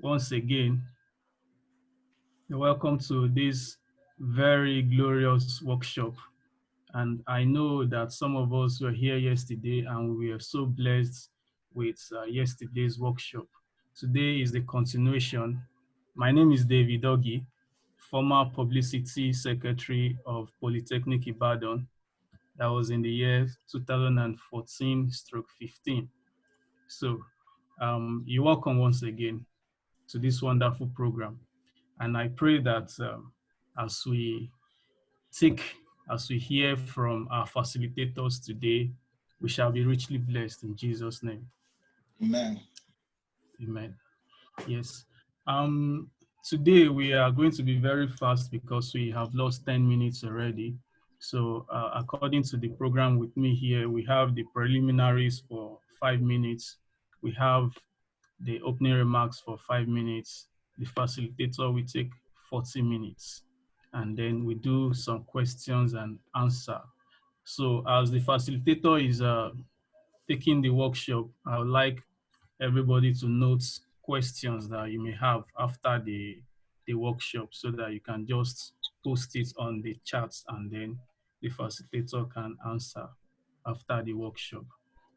once again, welcome to this very glorious workshop. And I know that some of us were here yesterday and we were so blessed with yesterday's workshop. Today is the continuation. My name is David Ogi, former Publicity Secretary of Polytechnic Ibadan. That was in the year 2014-15. So you're welcome once again to this wonderful program. And I pray that as we hear from our facilitators today, we shall be richly blessed in Jesus' name. Amen. Amen. Yes. Today we are going to be very fast because we have lost 10 minutes already. So according to the program with me here, we have the preliminaries for 5 minutes. We have the opening remarks for 5 minutes. The facilitator will take 40 minutes. And then we do some questions and answer. So as the facilitator is taking the workshop, I would like everybody to note questions that you may have after the workshop so that you can just post it on the chat and then the facilitator can answer after the workshop.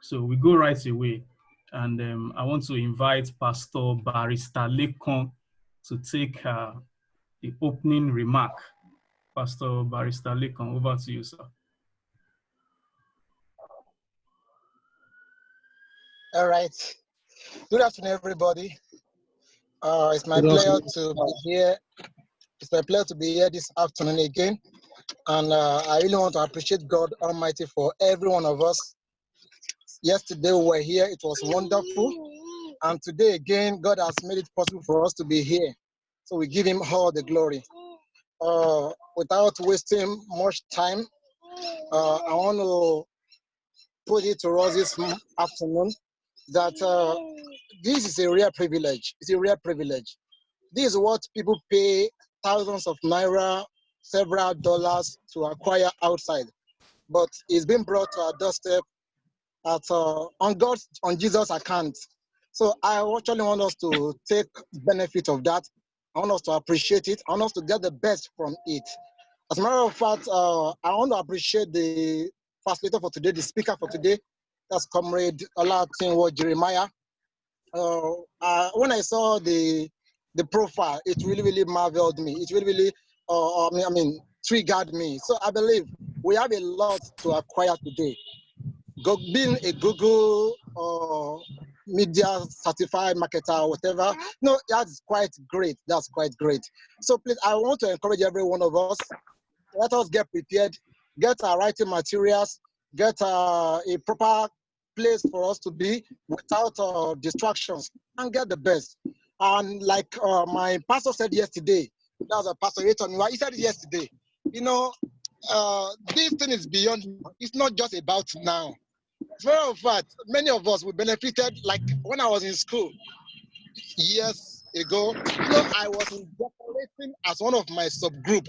So we go right away. And I want to invite Pastor Barrister Lekon to take the opening remark. Pastor Barrister Lekon, over to you, sir. All right. Good afternoon, everybody. It's my pleasure to be here. It's my pleasure to be here this afternoon again. And I really want to appreciate God Almighty for every one of us. Yesterday we were here. It was wonderful. And today again, God has made it possible for us to be here. So we give him all the glory. Without wasting much time, I want to put it to us this afternoon that this is a rare privilege. It's a rare privilege. This is what people pay thousands of naira, several dollars to acquire outside. But it's been brought to our doorstep on Jesus' account. So I actually want us to take benefit of that. I want us to appreciate it. I want us to get the best from it. As a matter of fact, I want to appreciate the facilitator for today, the speaker for today. That's Comrade Olatinwo Jeremiah. When I saw the profile, it really marveled me. It really triggered me. So I believe we have a lot to acquire today. Being a Google media certified marketer or whatever, no, that's quite great. That's quite great. So please, I want to encourage every one of us. Let us get prepared, get our writing materials, get a proper place for us to be without distractions, and get the best. And like my pastor said yesterday, that was a pastor Eton, he said it yesterday, you know, this thing is beyond, it's not just about now. As a matter of fact, many of us, we benefited, like when I was in school years ago, you know, I was in decorating as one of my subgroup.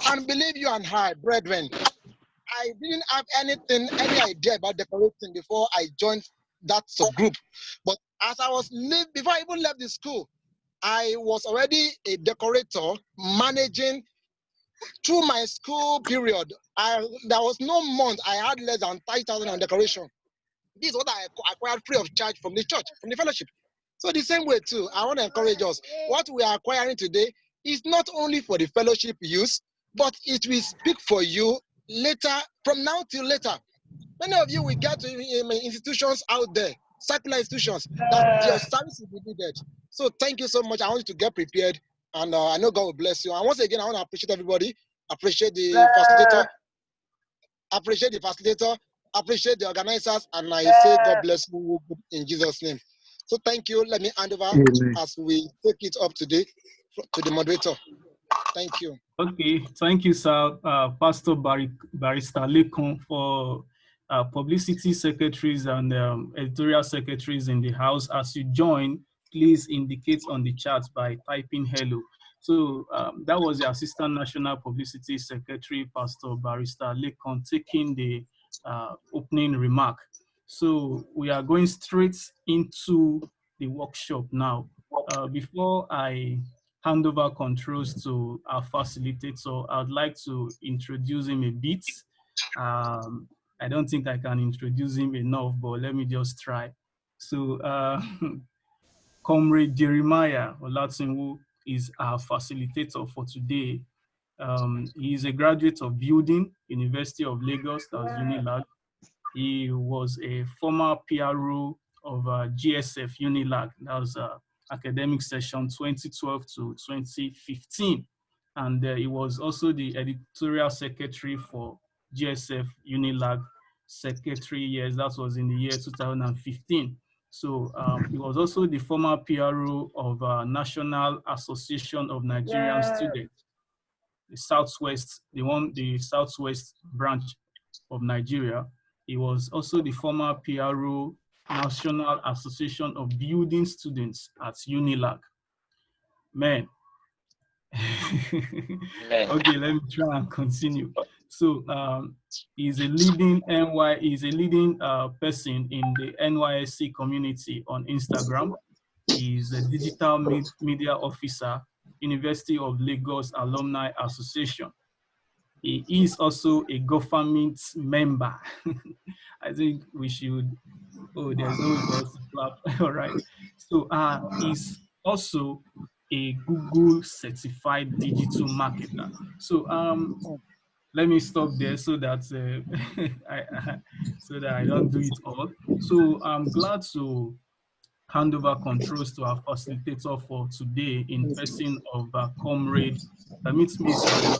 And believe you and I, brethren, I didn't have any idea about decorating before I joined that subgroup. But as I was before I even left the school, I was already a decorator managing through my school period. There was no month I had less than 5,000 on decoration. This is what I acquired free of charge from the church, from the fellowship. So the same way too, I want to encourage us. What we are acquiring today is not only for the fellowship use, but it will speak for you later, from now till later. Many of you will get to institutions out there, secular institutions, that your service will be needed. So thank you so much. I want you to get prepared, and I know God will bless you. And once again, I want to appreciate everybody, appreciate the facilitator, appreciate the organizers, and I say God bless you in Jesus' name. So thank you. Let me hand over as we take it up today to the moderator. Thank you. Okay, thank you, sir. Pastor Barrister Lekon, for Publicity Secretaries and Editorial Secretaries in the house. As you join, please indicate on the chat by typing hello. So that was the Assistant National Publicity Secretary, Pastor Barrister Lekon, taking the opening remark. So we are going straight into the workshop now. Before I hand over controls to our facilitator, I'd like to introduce him a bit. I don't think I can introduce him enough, but let me just try. So Comrade Jeremiah Olatunwu is our facilitator for today. He is a graduate of Building, University of Lagos, that's UNILAG. He was a former PRO of GSF UNILAG, that was academic session 2012 to 2015. And he was also the editorial secretary for GSF UNILAG secretary years, that was in the year 2015. So he was also the former PRO of National Association of Nigerian Students, the Southwest, the Southwest branch of Nigeria. He was also the former PRO, National Association of Building Students at UNILAG. Man. Okay, let me try and continue. So he's a leading person in the NYSC community on Instagram. He's a digital media officer, University of Lagos Alumni Association. He is also a government member. I think we should, oh, there's no way for us to clap. All right. So he's also a Google certified digital marketer. So let me stop there so that so that I don't do it all. So I'm glad to hand over controls to our facilitator for today in person of Comrade, permit me, sir, to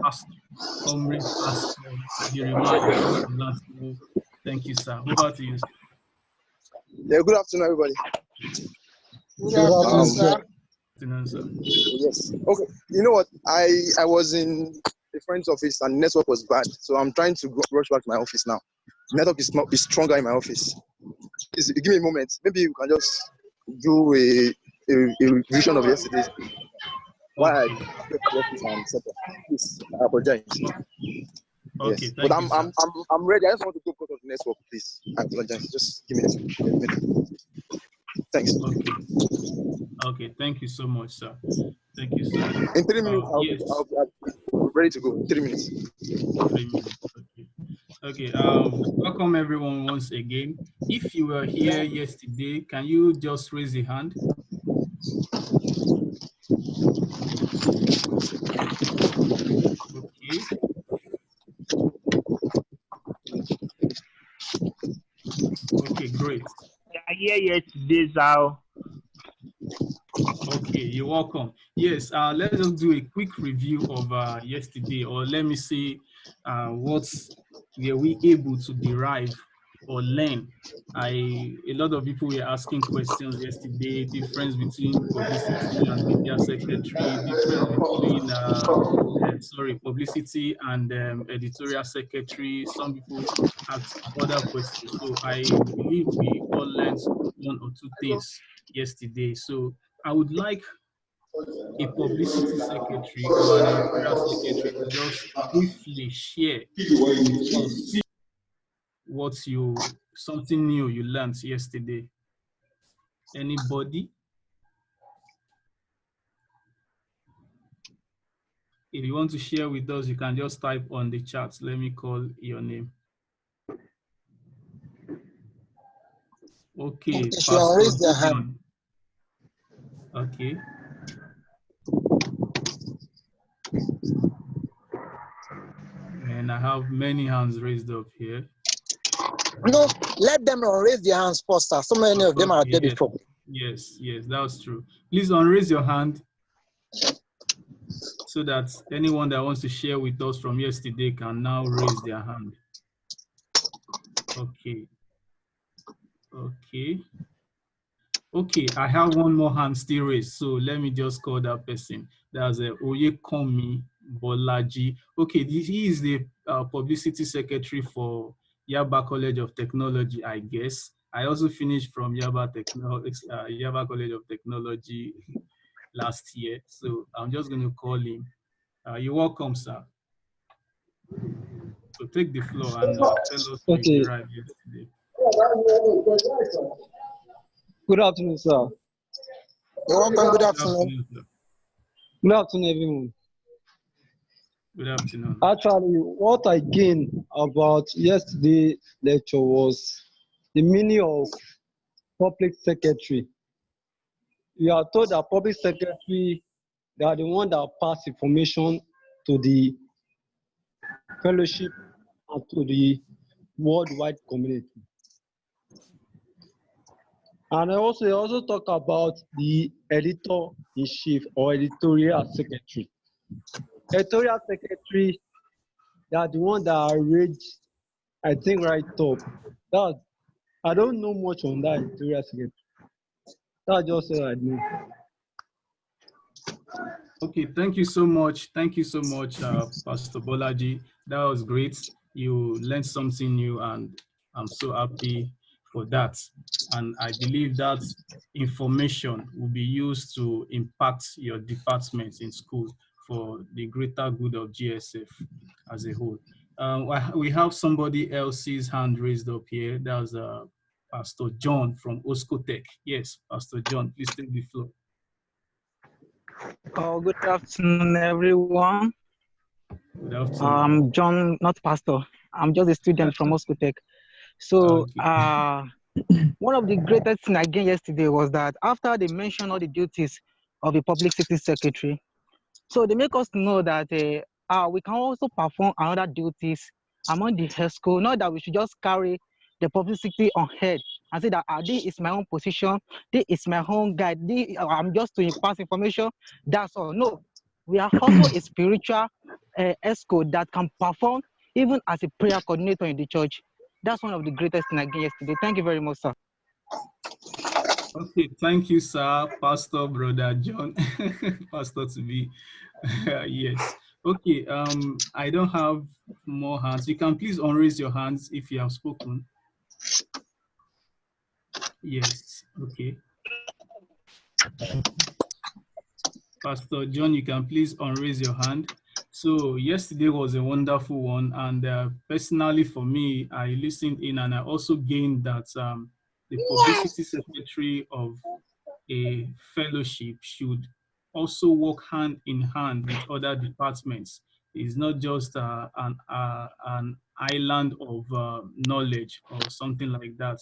ask Pastor, Comrade Pastor Jeremiah. Thank you, sir. Over to you, sir. Yeah, good afternoon, everybody. Good afternoon, sir. Good afternoon, sir. Yes. Okay. You know what? I was in a friend's office and the network was bad, so I'm trying to rush back to my office now. The network is stronger in my office. Please give me a moment. Maybe you can just do a revision of yesterday. Why I left the office and set up. Please, I apologize. Okay, yes. Thank But you, sir. I'm ready. I just want to go because of the network, please. I apologize. Just give me a minute. Thanks. Okay. Okay, thank you so much, sir. Thank you, sir. In 3 minutes, Yes. I'll be ready to go. In 3 minutes. 3 minutes. Okay. Okay. Welcome everyone once again. If you were here yesterday, can you just raise your hand? Okay. Okay, great. Yeah, yesterday, so. Okay, you're welcome. Yes, let's just do a quick review of yesterday, or let me say, what were we able to derive or learn. A lot of people were asking questions yesterday, difference between publicity and media secretary, difference between publicity and editorial secretary. Some people asked other questions. So I believe we all learned one or two things yesterday. So I would like a publicity secretary or an editorial secretary to just briefly share with us something new you learned yesterday. Anybody? If you want to share with us, you can just type on the chat. Let me call your name. Okay, Pastor Gideon. Okay. And I have many hands raised up here. No, let them raise their hands first, sir. So many of them are there before. Yes, that's true. Please unraise your hand so that anyone that wants to share with us from yesterday can now raise their hand. Okay, I have one more hand still raised, so let me just call that person. That's Oyekomi Bolaji. Okay, he is the publicity secretary for Yaba College of Technology, I guess. I also finished from Yaba College of Technology last year, so I'm just going to call him. You're welcome, sir. So take the floor and tell us what you derived yesterday. Good afternoon, sir. You're welcome. Good Good afternoon. afternoon, sir. Good afternoon, everyone. Good afternoon. Actually, what I gained about yesterday's lecture was the meaning of public secretary. We are told that public secretary, they are the one that pass information to the fellowship and to the worldwide community. And they also talk about the editor-in-chief or editorial secretary. Editorial secretary, they are the one that arrange, I think, right up. That I don't know much on that editorial secretary. That's just what I know. Okay, thank you so much. Thank you so much, Pastor Bolaji. That was great. You learned something new, and I'm so happy for that. And I believe that information will be used to impact your department in school for the greater good of GSF as a whole. We have somebody else's hand raised up here. That was Pastor John from Oscotech. Yes, Pastor John, please take the floor. Oh, good afternoon, everyone. Good afternoon. I'm John, not pastor. I'm just a student from Oscotech. So, one of the greatest things I gained yesterday was that after they mentioned all the duties of the publicity secretary, so they make us know that we can also perform another duties among the HESCO, not that we should just carry the publicity on head and say that this is my own position, this is my own guide, I'm just to pass information, that's all. No, we are also a spiritual ESCO that can perform even as a prayer coordinator in the church. That's one of the greatest things I gained yesterday. Thank you very much, sir. Okay, thank you, sir, Pastor Brother John, Pastor to be. Yes. Okay, I don't have more hands. You can please unraise your hands if you have spoken. Yes, okay. Pastor John, you can please unraise your hand. So yesterday was a wonderful one, and personally for me, I listened in and I also gained that the publicity secretary of a fellowship should also work hand in hand with other departments. It's not just an island of knowledge or something like that.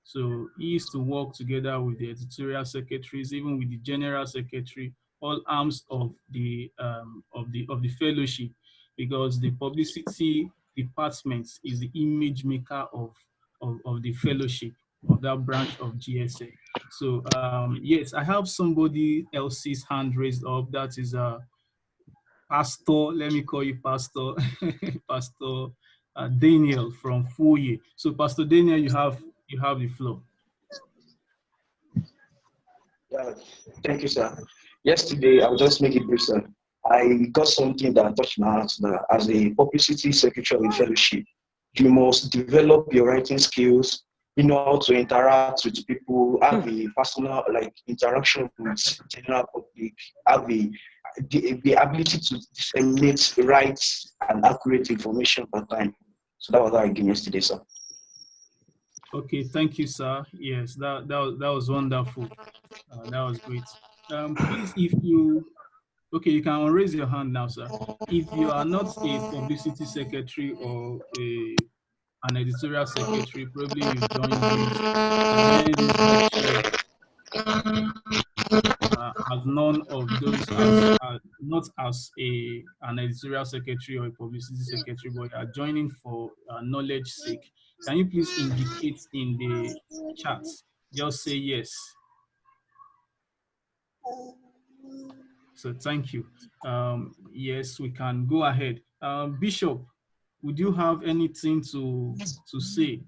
So he is to work together with the editorial secretaries, even with the general secretary, all arms of the fellowship, because the publicity department is the image maker of the fellowship, of that branch of GSA. So yes, I have somebody else's hand raised up. That is Pastor. Let me call you Pastor, Pastor Daniel from Fuye. So Pastor Daniel, you have the floor. Yeah, thank you, sir. Yesterday, I'll just make it brief, sir. I got something that touched my heart, that as a publicity secretary of fellowship, you must develop your writing skills, you know how to interact with people, have a personal interaction with general public, have the ability to disseminate right and accurate information per time. So that was what I gained yesterday, sir. Okay, thank you, sir. Yes, that was wonderful. That was great. Please, if you you can raise your hand now, sir. If you are not a publicity secretary or an editorial secretary, probably you joined this workshop as none of those, not as an editorial secretary or a publicity secretary, but are joining for knowledge sake. Can you please indicate in the chat? Just say yes. So thank you. Yes, we can go ahead. Bishop, would you have anything to say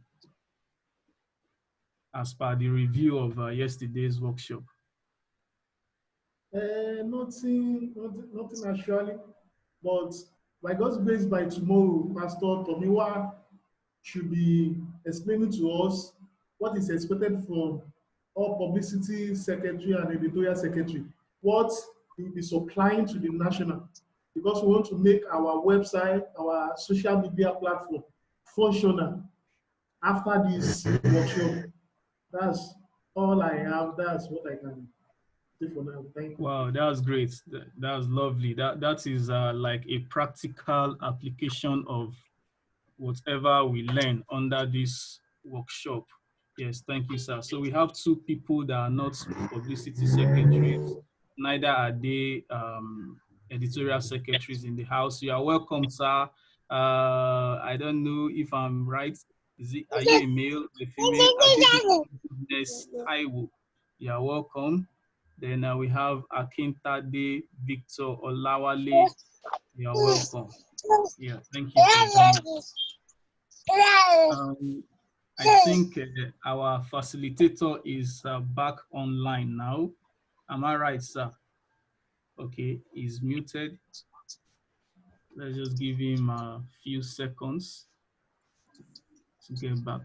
as per the review of yesterday's workshop? Nothing actually, but by God's grace, by tomorrow, Pastor Tomiwa should be explaining to us what is expected from all publicity secretary and editorial secretary, what he will be supplying to the national, because we want to make our website, our social media platform functional after this workshop. all I have. That's what I can do for now. Thank you. Wow, that was great. That was lovely. That is like a practical application of whatever we learn under this workshop. Yes, thank you, sir. So we have two people that are not publicity secretaries, neither are they editorial secretaries in the house. You are welcome, sir. I don't know if I'm right. Are you a male, a female? Business Taiwo. You are welcome. Then we have Akintade Victor Olawale. You are welcome. Yeah, thank you for joining. I think our facilitator is back online now. Am I right, sir? Okay, he's muted. Let's just give him a few seconds to get back.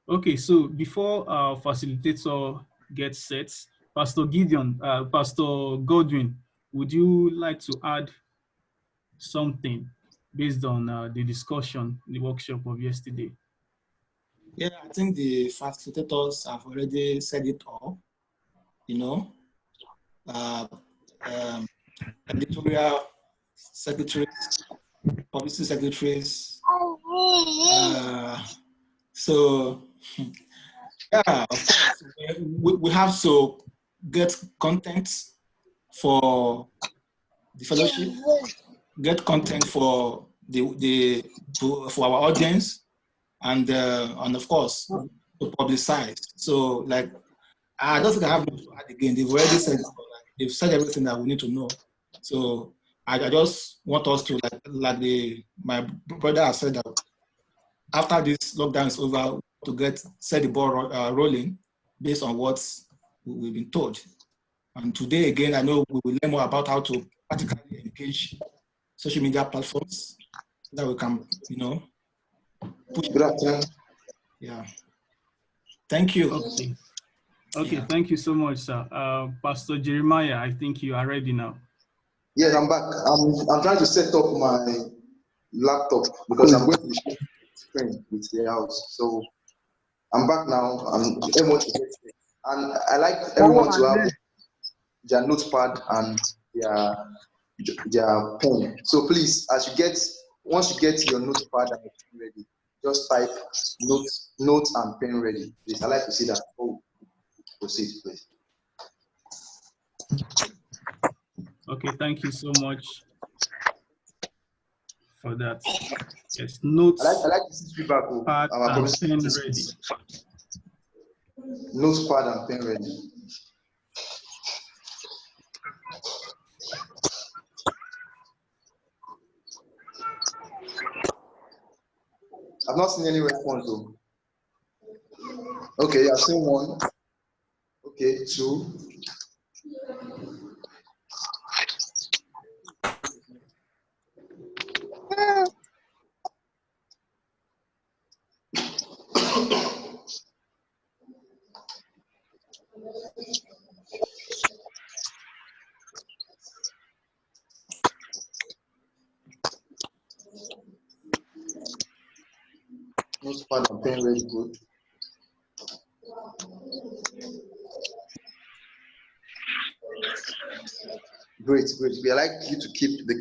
Okay, so before our facilitator gets set, Pastor Godwin, would you like to add something based on the discussion, the workshop of yesterday? Yeah, I think the facilitators have already said it all. You know, editorial secretaries, publicity secretaries. So, yeah, of course, we have to get content for the fellowship, get content for for our audience, and of course to publicize. So, like, I don't think I have much to add again. They've already said it all. They've said everything that we need to know. So I just want us to, my brother has said, that after this lockdown is over, to set the ball rolling based on what we've been told. And today again, I know we will learn more about how to practically engage social media platforms so that we can, push. Good afternoon. Yeah. Thank you. Okay, Yeah. Thank you so much, sir. Pastor Jeremiah, I think you are ready now. Yes, I'm back. I'm trying to set up my laptop because I'm going to share screen with the house. So I'm back now. And I like everyone to have their notepad and their pen. So please, once you get your notepad and pen ready, just type note and pen ready. Please, I like to see that. Oh, proceed, please. Okay, thank you so much for that. Yes, notes. I like to see feedback. Pad and pen ready. Notepad and pen ready. I've not seen any response though. Okay, I've seen one. Okay, two. Notepad and pen ready, good. Great. We like you to keep the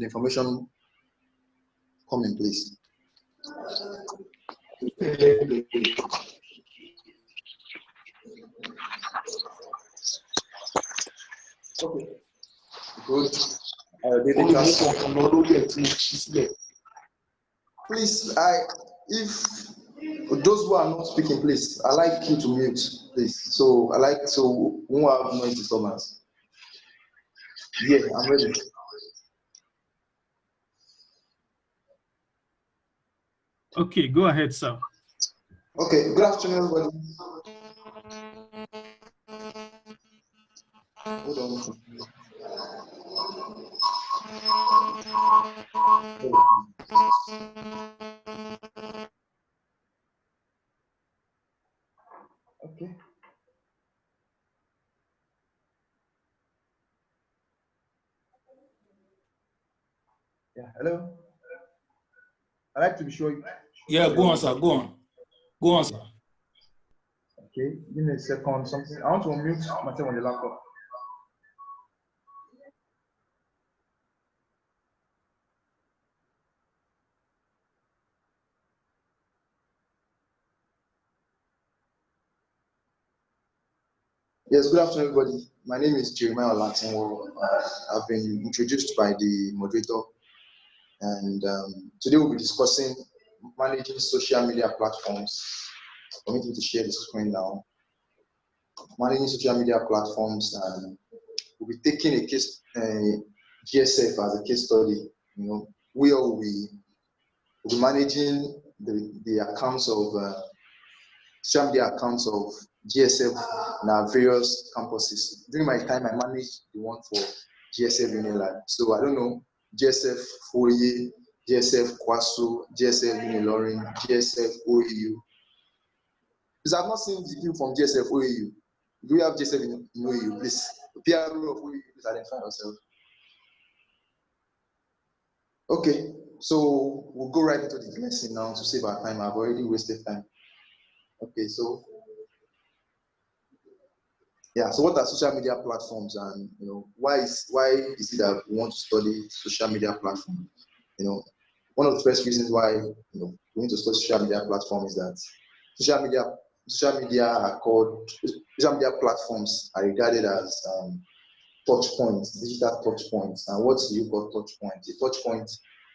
information coming, please. Okay. Good. Please, if those who are not speaking, please, I like you to mute, please. So we won't have noise disturbance. Yeah, I'm ready. Okay, go ahead, sir. Okay, good afternoon, everybody. Hold on. Okay. Yeah, hello. I like to be sure. Yeah, go on, sir. Go on. Go on, sir. Okay, give me a second. Something. I want to unmute myself on the laptop. Yes, good afternoon, everybody. My name is Jeremiah Olatunwo. I've been introduced by the moderator, and today we'll be discussing managing social media platforms. Permit me to share the screen now. Managing social media platforms, and we'll be taking a case, GSF as a case study. Where we'll be managing the accounts of social media accounts of GSF in our various campuses. During my time, I managed the one for GSF Unilag. So I don't know, GSF Foye, GSF Kwaso, GSF Unilorin, GSF OEU. Because I've not seen the people from GSF OEU. Do we have GSF in OEU? Please, the PRO of OEU, please identify yourself. Okay, so we'll go right into the lesson now to save our time. I've already wasted time. Okay, so yeah, so what are social media platforms, and why is it that we want to study social media platform? One of the first reasons why we need to study social media platform is that social media platforms are regarded as touch points, digital touch points. And what do you call touch point? A touch point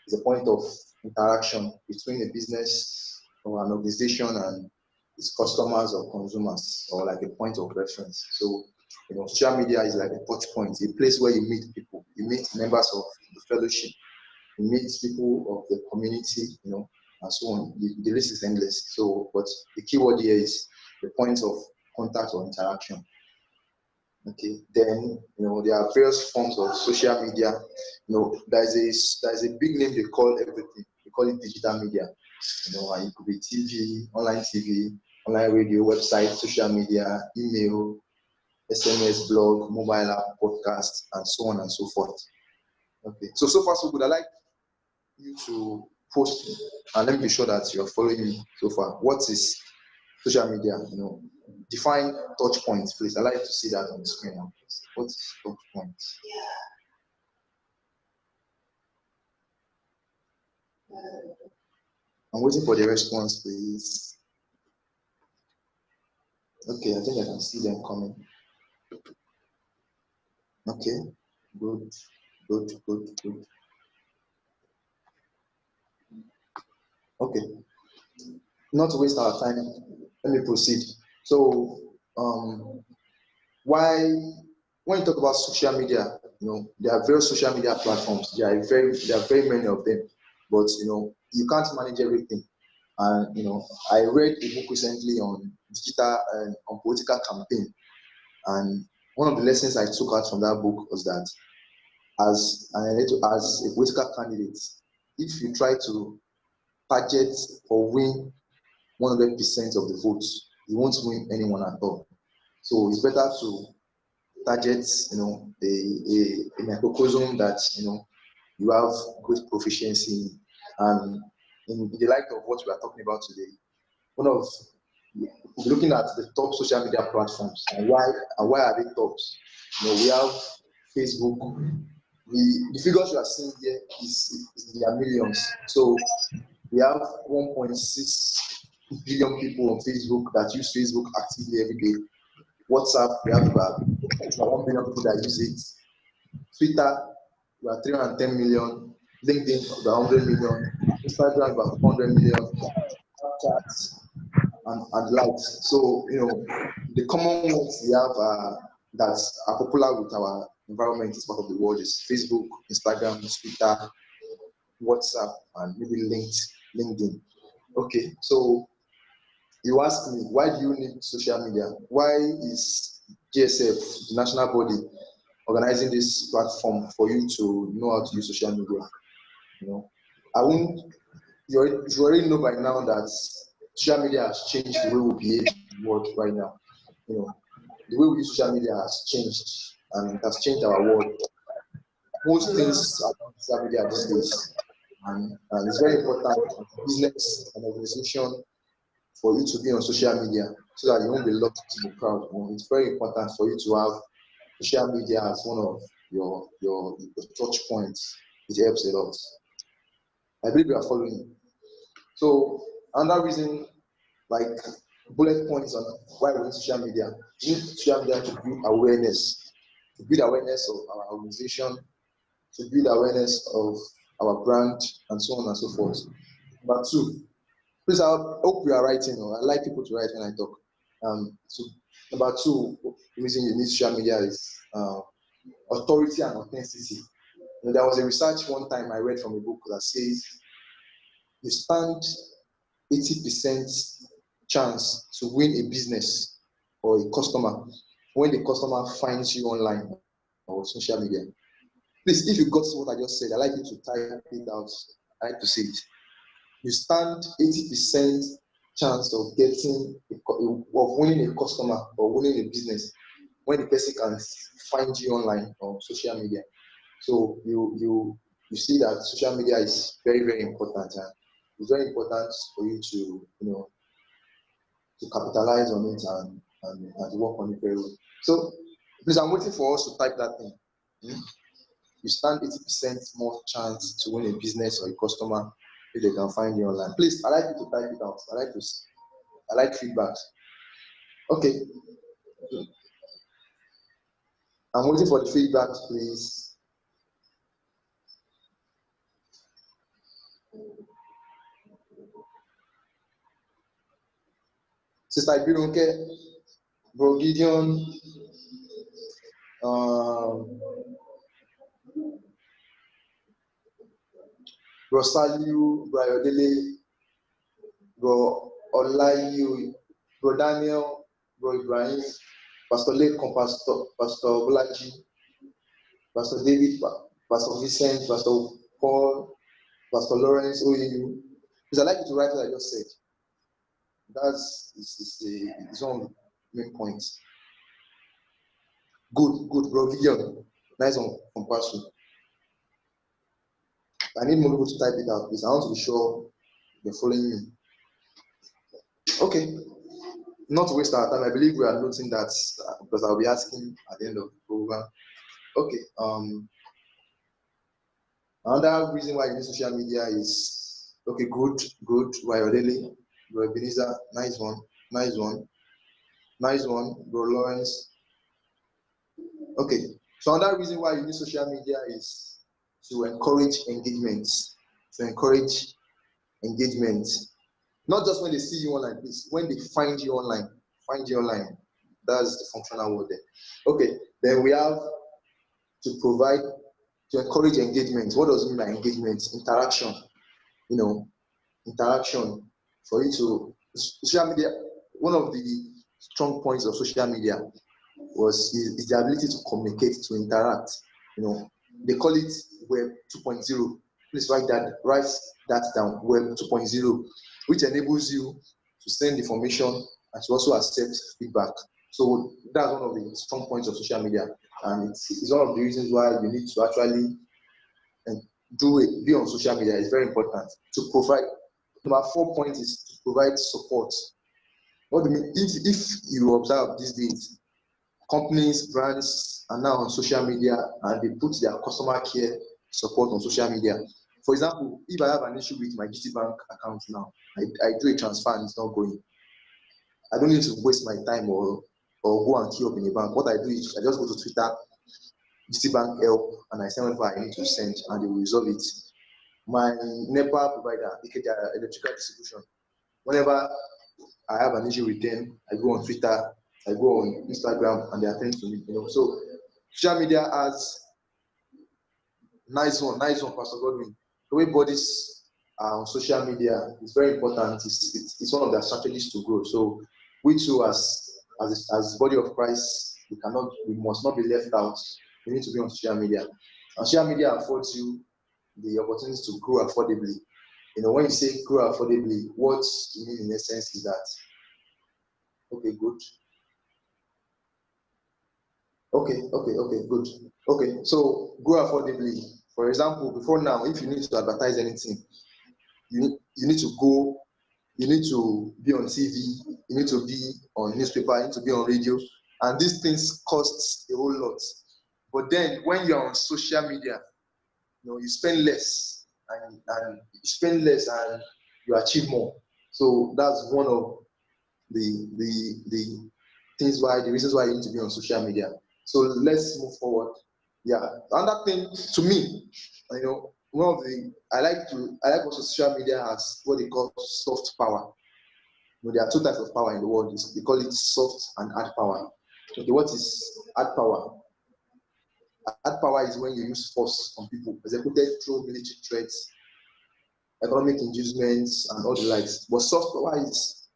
is a point of interaction between a business or an organization and its customers or consumers, or like a point of reference. So, social media is like a touch point, a place where you meet people, you meet members of the fellowship, you meet people of the community, and so on. The list is endless. So, but the key word here is the point of contact or interaction. Okay, then there are various forms of social media. There's a big name they call everything. They call it digital media. And it could be TV, online radio, website, social media, email, SMS, blog, mobile app, podcast, and so on and so forth. Okay, so far so good. I'd like you to post, and let me be sure that you're following me so far. What is social media? Define touch points, please. I'd like to see that on the screen now. What is touch points? I'm waiting for the response, please. Okay, I think I can see them coming. Okay, good. Okay, not to waste our time, let me proceed. So, when you talk about social media, there are various social media platforms. There are very many of them, but you can't manage everything. And I read a book recently on digital and on political campaign, and one of the lessons I took out from that book was that as a political candidate, if you try to target or win 100% of the votes, you won't win anyone at all. So it's better to target, a microcosm that you have good proficiency in. And in the light of what we are talking about today, we're looking at the top social media platforms and why are they tops. We have Facebook. The figures you are seeing here is their millions. So we have 1.6 billion people on Facebook that use Facebook actively every day. WhatsApp, we have about 1 billion people that use it. Twitter, we are 310 million. LinkedIn, about 100 million. Instagram, about 100 million. Snapchat, and likes. So, the common ones we have that are popular with our environment, this part of the world, is Facebook, Instagram, Twitter, WhatsApp, and maybe LinkedIn. Okay, so you ask me, why do you need social media? Why is GSF, the national body, organizing this platform for you to know how to use social media? You already know by now that social media has changed the way we behave in the world right now. The way we use social media has changed, and it has changed our world. Most things are on social media these days, and it's very important for business and organization for you to be on social media so that you won't be lost in the crowd. It's very important for you to have social media as one of your touch points. It helps a lot. I believe you are following. So another reason, like bullet points on why we need social media. We need social media to build awareness of our organization, to build awareness of our brand, and so on and so forth. Number two, please, I hope you are writing. I like people to write when I talk. So number two, the reason you need social media is authority and authenticity. There was a research one time I read from a book that says you stand 80% chance to win a business or a customer when the customer finds you online or social media. Please, if you got what I just said, I'd like you to type it out. I like to see it. You stand 80% chance of winning a customer or winning a business when the person can find you online or social media. So you see that social media is very, very important, and it's very important for you to to capitalize on it and to work on it very well. So please, I'm waiting for us to type that thing. You stand 80% more chance to win a business or a customer if they can find you online. Please, I like you to type it out. I like feedback. Okay. I'm waiting for the feedback, please. Sister Ibirunke, Bro Gideon, Bro Saliu, Bro Ayodele, Bro Olayu, Bro Daniel, Bro Ibrahim, Pastor Lekon, Pastor Bolaji, Pastor David, Pastor Vincent, Pastor Paul, Pastor Lawrence, OAU. Because I like you to write what I just said. That's it's one of the main points. Good, Bro Gideon. Nice on compassion. I need more people to type it out, please. I want to be sure you're following me. Okay. Not to waste our time, I believe we are noting that because I'll be asking at the end of the program. Okay. Another reason why you need social media is good. Wayodele, Bro Ebenezer, nice one, Bro Lawrence. Okay. So another reason why you need social media is to encourage engagement. Not just when they see you online, please. When they find you online. That's the functional word there. Okay. Then we have to encourage engagement. What does it mean by engagement? Interaction. Interaction for you to social media. One of the strong points of social media is the ability to communicate, to interact. They call it Web 2.0. Please write that down. Web 2.0, which enables you to send information and to also accept feedback. So that's one of the strong points of social media, and it's one of the reasons why you need to actually be on social media. It's very important to provide. Number 4 point is to provide support. What do you mean? If you observe these days, companies, brands are now on social media and they put their customer care support on social media. For example, if I have an issue with my GTBank account now, I do a transfer and it's not going. I don't need to waste my time or go and queue up in a bank. What I do is I just go to Twitter, GTBank help, and I send whatever I need to send, and they will resolve it. My NEPA provider, electrical distribution, whenever I have an issue with them, I go on Twitter, I go on Instagram, and they attend to me. So social media has nice one, Pastor Godwin. The way bodies are on social media is very important. It's one of their strategies to grow. So we too, as body of Christ, we must not be left out. We need to be on social media. And social media affords you the opportunity to grow affordably. When you say grow affordably, what you mean in essence is that, okay, good. Okay, good. Okay, so grow affordably. For example, before now, if you need to advertise anything, you need to go you need to be on TV, you need to be on newspaper, you need to be on radio, and these things cost a whole lot. But then when you're on social media, you spend less and you spend less and you achieve more. So that's one of the reasons why you need to be on social media. So let's move forward. Yeah, another thing to me, I like what social media has what they call soft power. There are two types of power in the world. They call it soft and hard power. Okay, what is hard power? Hard power is when you use force on people, executed through military threats, economic inducements, and all the likes. But soft power is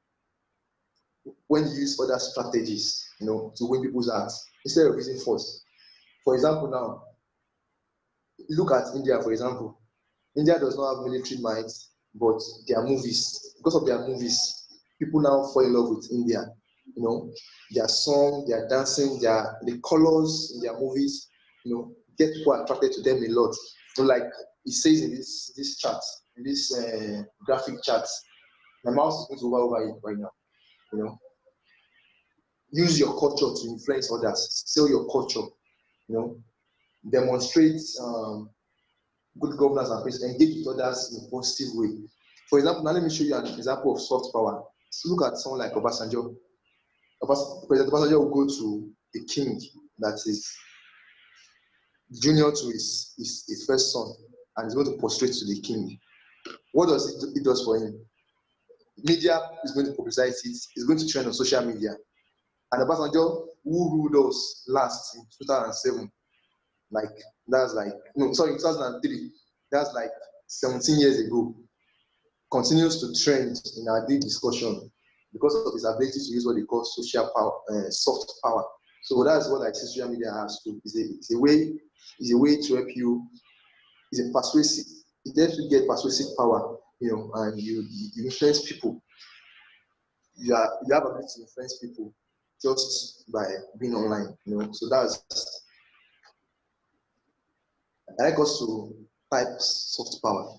when you use other strategies, to win people's hearts instead of using force. For example, now look at India. For example, India does not have military might, but their movies, because of their movies, people now fall in love with India. Their song, their dancing, the colors in their movies, get people attracted to them a lot. So like it says in this chart, in this graphic chart, my mouse is going to hover over it right now. Use your culture to influence others. Sell your culture. Demonstrate good governance and peace. Engage with others in a positive way. For example, now let me show you an example of soft power. So look at someone like Obasanjo. President Obasanjo will go to a king that is junior to his first son, and he's going to prostrate to the king. What does it does for him? Media is going to publicize it. It's going to trend on social media. And Obasanjo, who ruled us last in 2007, in 2003, that's like 17 years ago, continues to trend in our daily discussion because of his ability to use what they call social power, soft power. So that's what social media has to. It's a way to help you. It's a persuasive. It helps you get persuasive power, and you influence people. You have ability to influence people just by being online, So that's. I like us to type soft power,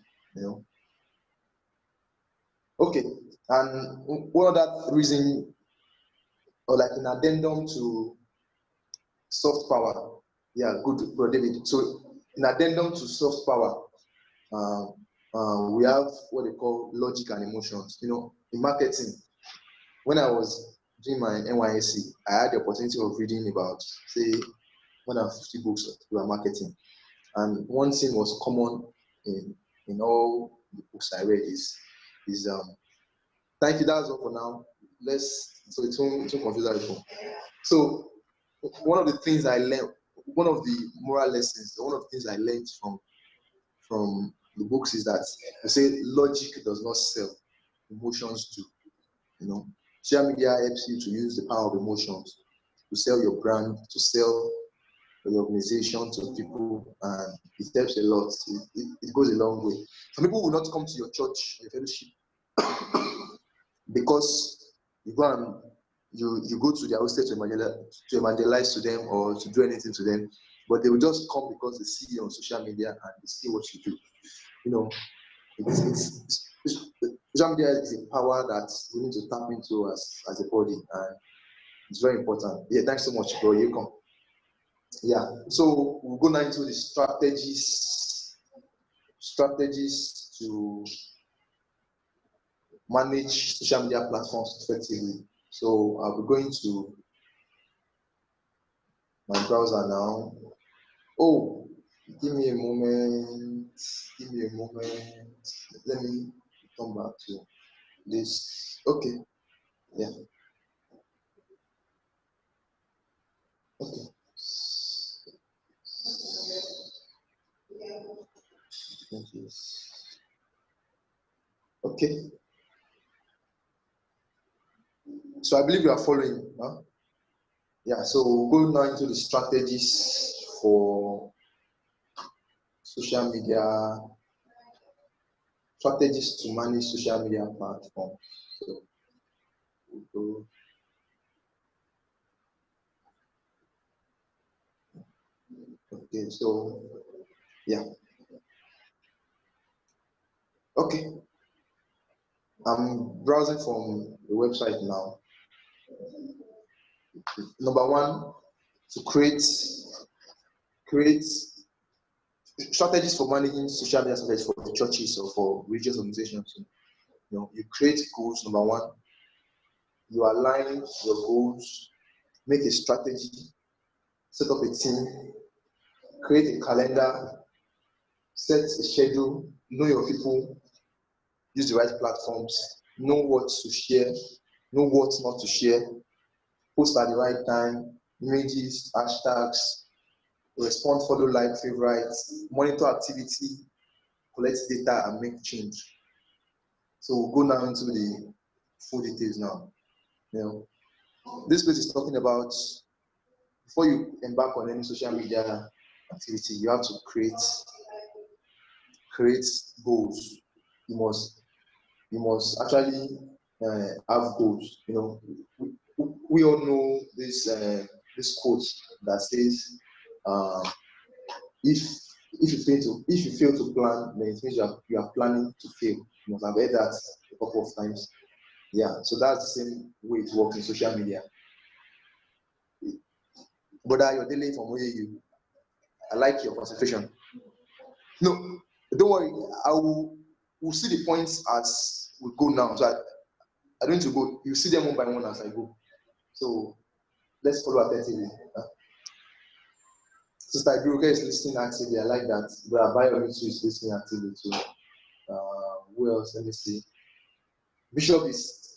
Okay, and one other reason, or like an addendum to soft power. Yeah, good, Bro David. So, in addendum to soft power, we have what they call logic and emotions. In marketing, when I was doing my NYSC, I had the opportunity of reading about, say, more than 50 books about marketing. And one thing was common in all the books I read is thank you, that's all for now. So it won't confuse everyone. So one of the things I learned, one of the moral lessons, one of the things I learned from the books is that they say logic does not sell, emotions do. Social media helps you to use the power of emotions to sell your brand, to sell your organization to people, and it helps a lot. It goes a long way. Some people will not come to your church, your fellowship, because you go and you go to their hostel to evangelize to them or to do anything to them, but they will just come because they see you on social media and they see what you do. Social media is a power that we need to tap into as a body, and it's very important. Yeah, thanks so much, bro. You come. Yeah, so we'll go now into the strategies to manage social media platforms effectively. So I'll be going to my browser now. Oh, give me a moment. Let me come back to this. Okay. Yeah. Okay. Okay. So I believe you are following. Huh? Yeah. So we'll go now into the strategies for social media, strategies to manage social media platforms. So we'll go. Okay. So yeah. Okay. I'm browsing from the website now. Number one, to create strategies for managing social media strategies for the churches or for religious organizations. You create goals. Number one, you align your goals, make a strategy, set up a team, create a calendar, set a schedule, know your people, use the right platforms, know what to share, know what not to share, post at the right time, images, hashtags, respond, follow, like, favorites, monitor activity, collect data, and make change. So we'll go now into the full details now. This place is talking about before you embark on any social media activity, you have to create goals. You must actually have goals. We all know this quote that says, if you fail to plan, then it means you are planning to fail. You must have heard that a couple of times. Yeah, so that's the same way it works in social media. Brother, you're delaying from where you. I like your concentration. No, don't worry. We'll see the points as we go now. So I don't need to go. You see them one by one as I go. So let's follow attentively. Sister Iburuke is listening actively. I like that. Brother Bayomitu is listening actively too. Who else? Let me see. Bishop is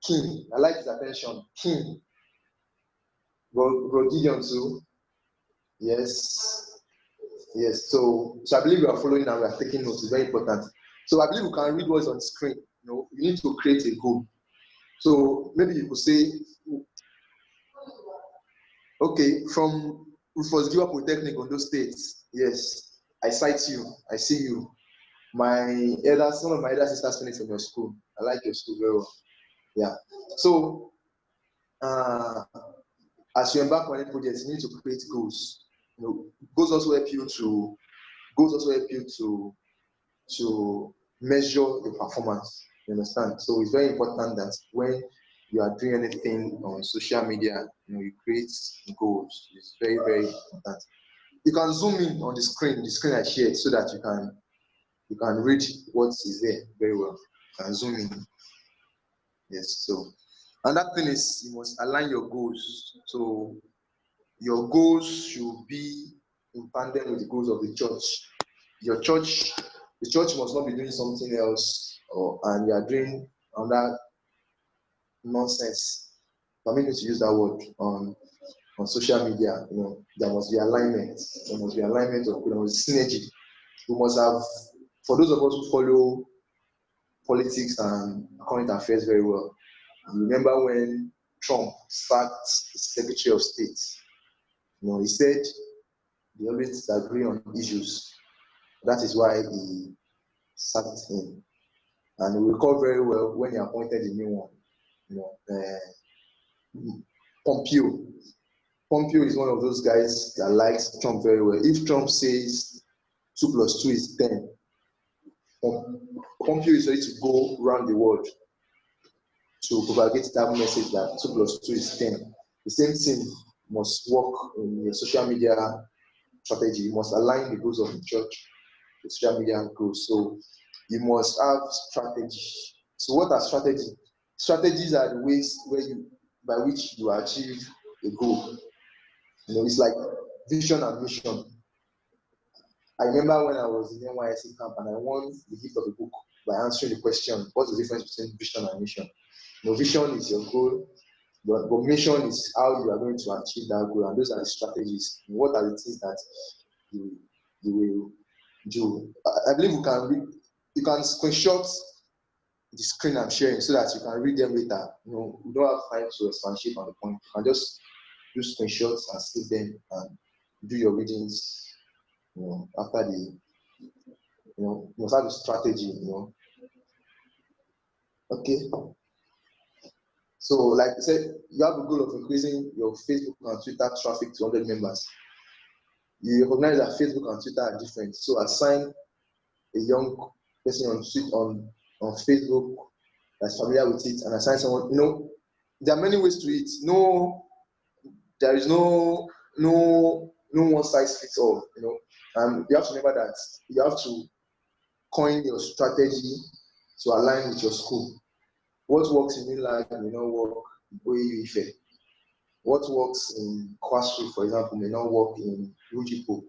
king. I like his attention. King. Gideon too. Yes. So I believe we are following and we are taking notes. It's very important. So I believe we can read what's on the screen. You need to create a goal. So maybe you could say, okay, from Rufus Giwa Polytechnic on those states. Yes, I cite you. I see you. One of my elder sisters finished from your school. I like your school very well. Yeah. So as you embark on any project, you need to create goals. Goals also help you to measure your performance. You understand? So it's very important that when you are doing anything on social media, you create goals. It's very, very important. You can zoom in on the screen I shared, so that you can read what is there very well. You can zoom in. Yes. So, and that thing is, you must align your goals. So your goals should be in tandem with the goals of the church. The church must not be doing something else, and you are doing another nonsense. Permit me to use that word on social media. There must be alignment. There must be alignment of synergy. We must have, for those of us who follow politics and current affairs very well, remember when Trump sacked the Secretary of State. He said they always disagree on issues. That is why he sacked him. And we recall very well when he appointed a new one, Pompeo. Pompeo is one of those guys that likes Trump very well. If Trump says 2 + 2 is 10, Pompeo is ready to go around the world to propagate that message that 2 + 2 is 10. The same thing must work in your social media strategy. You must align the goals of the church with social media goals. So you must have strategy. So what are strategies? Strategies are the ways by which you achieve a goal. It's like vision and mission. I remember when I was in NYSC camp and I won the gift of a book by answering the question, what's the difference between vision and mission? Vision is your goal, but mission is how you are going to achieve that goal, and those are the strategies. What are the things that you will do? I believe you can screenshot the screen I'm sharing so that you can read them later. We don't have time to expatiate on the point. You can just do screenshots and save them and do your readings. After you must have the strategy. Okay. So, like I said, you have a goal of increasing your Facebook and Twitter traffic to 100 members. You recognize that Facebook and Twitter are different. So, assign a young person on on Facebook that's familiar with it and assign someone. There are many ways to it. There is no one size fits all. You have to remember that you have to coin your strategy to align with your school. What works in Inland may not work in OAU. What works in Kwashu, for example, may not work in Ujipo.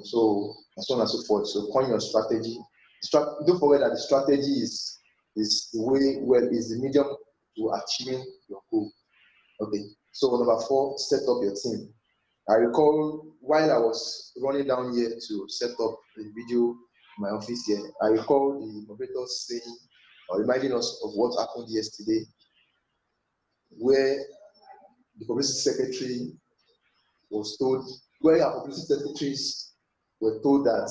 So and so on and so forth. So coin your strategy. Don't forget that the strategy is the medium to achieving your goal. Okay. So number 4, set up your team. I recall while I was running down here to set up the video in my office here, I recall the moderator saying or reminding us of what happened yesterday, where the publicity secretary was told, where our publicity secretaries were told that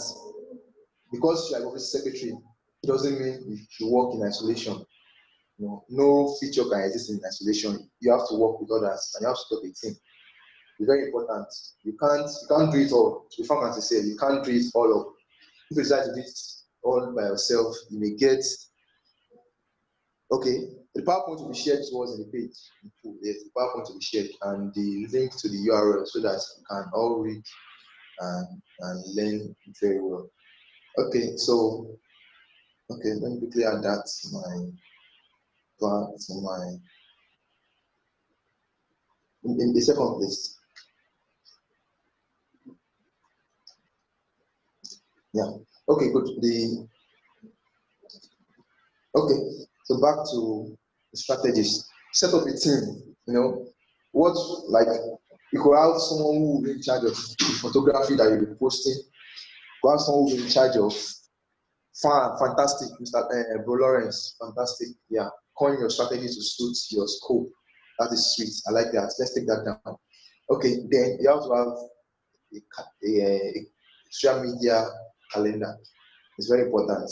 because you are a publicity secretary, it doesn't mean you should work in isolation. No feature can exist in isolation. You have to work with others and you have to set up a team. It's very important. You can't do it all. To be frank and say, you can't do it all up. If you decide to do it all by yourself, you may get the PowerPoint will be shared towards the page. Yes, the PowerPoint will be shared and the link to the URL so that you can all read and learn very well. Okay, so let me quickly add that in the second place. Yeah. Okay, good. So back to the strategies. Set up a team. You could have someone who will be in charge of photography that you'll be posting. You could have someone who will be in charge of fantastic, Mr. Bro Lawrence, fantastic. Yeah, coin your strategy to suit your scope. That is sweet. I like that. Let's take that down. Okay, then you have to have a social media calendar. It's very important.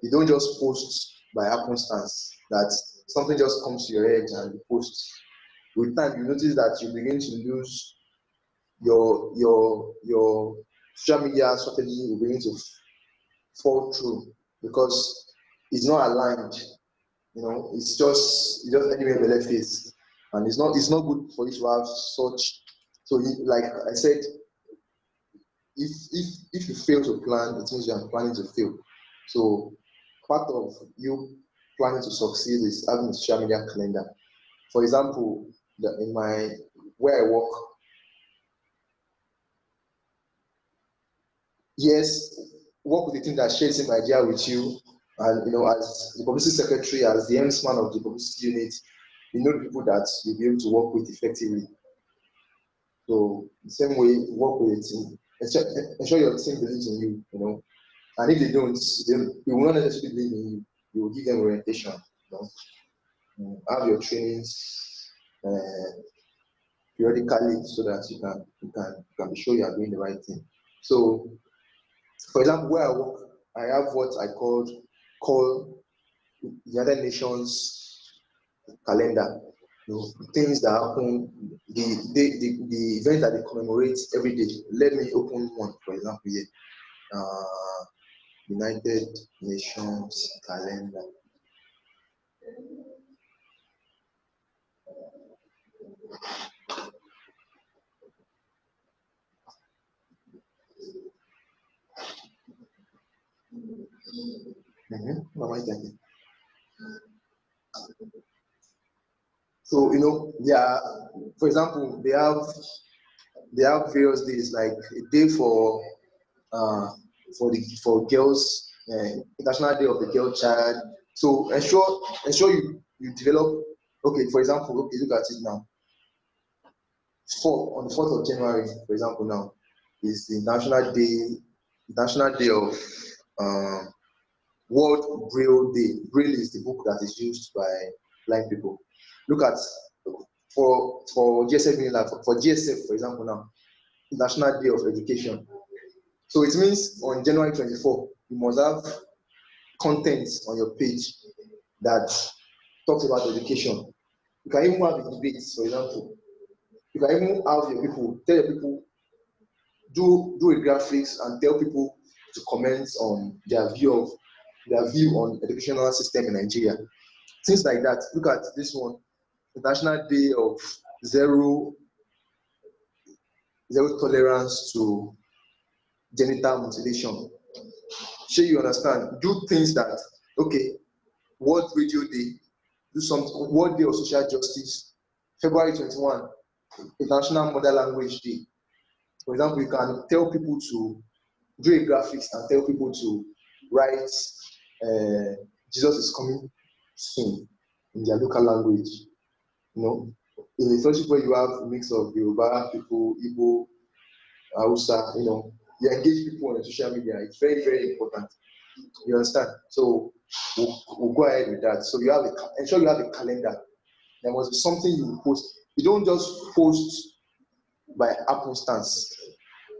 You don't just post by happenstance, that something just comes to your head and you post. With time, you notice that you begin to lose your social media strategy will begin to fall through because it's not aligned. It's just anywhere the left face, and it's not good for you to have such. So, like I said, if you fail to plan, it means you are planning to fail. So part of you planning to succeed is having a social media calendar. For example, where I work, yes, work with the team that shares the same idea with you, and as the publicity secretary, as the man of the publicity unit, you know the people that you'll be able to work with effectively. So the same way, work with a team. Ensure your team believes in you, and if they don't, they will not necessarily believe in you. You will give them orientation. Have your trainings periodically so that you can be sure you are doing the right thing. So, for example, where I work, I have what I call the United Nations calendar. Things that happen, the events that they commemorate every day. Let me open one, for example, here. United Nations calendar. What am I thinking? So for example, they have various days, like a day for girls, International Day of the Girl Child. So ensure you develop. Okay, for example, look at it now. On the 4th of January, for example, now is the National Day of World Braille Day. Braille is the book that is used by blind people. Look at for GSF, for GSF, for example, now National Day of Education. So it means on January 24, you must have content on your page that talks about education. You can even have a debate, for example. You can even have your people, tell your people, do a graphics and tell people to comment on their view of their view on educational system in Nigeria. Things like that. Look at this one, International Day of Zero Tolerance to Genital Mutilation. Sure, you understand? Do things that, okay, World Radio Day, do some World Day of Social Justice, February 21, International Mother Language Day. For example, you can tell people to do a graphics and tell people to write Jesus is coming soon in their local language. You know, in a fellowship where you have a mix of Yoruba people, Igbo, Hausa, you know, you engage people on social media. It's very, very important. You understand? So we'll go ahead with that. So you have ensure you have a calendar. There must be something you post. You don't just post by happenstance.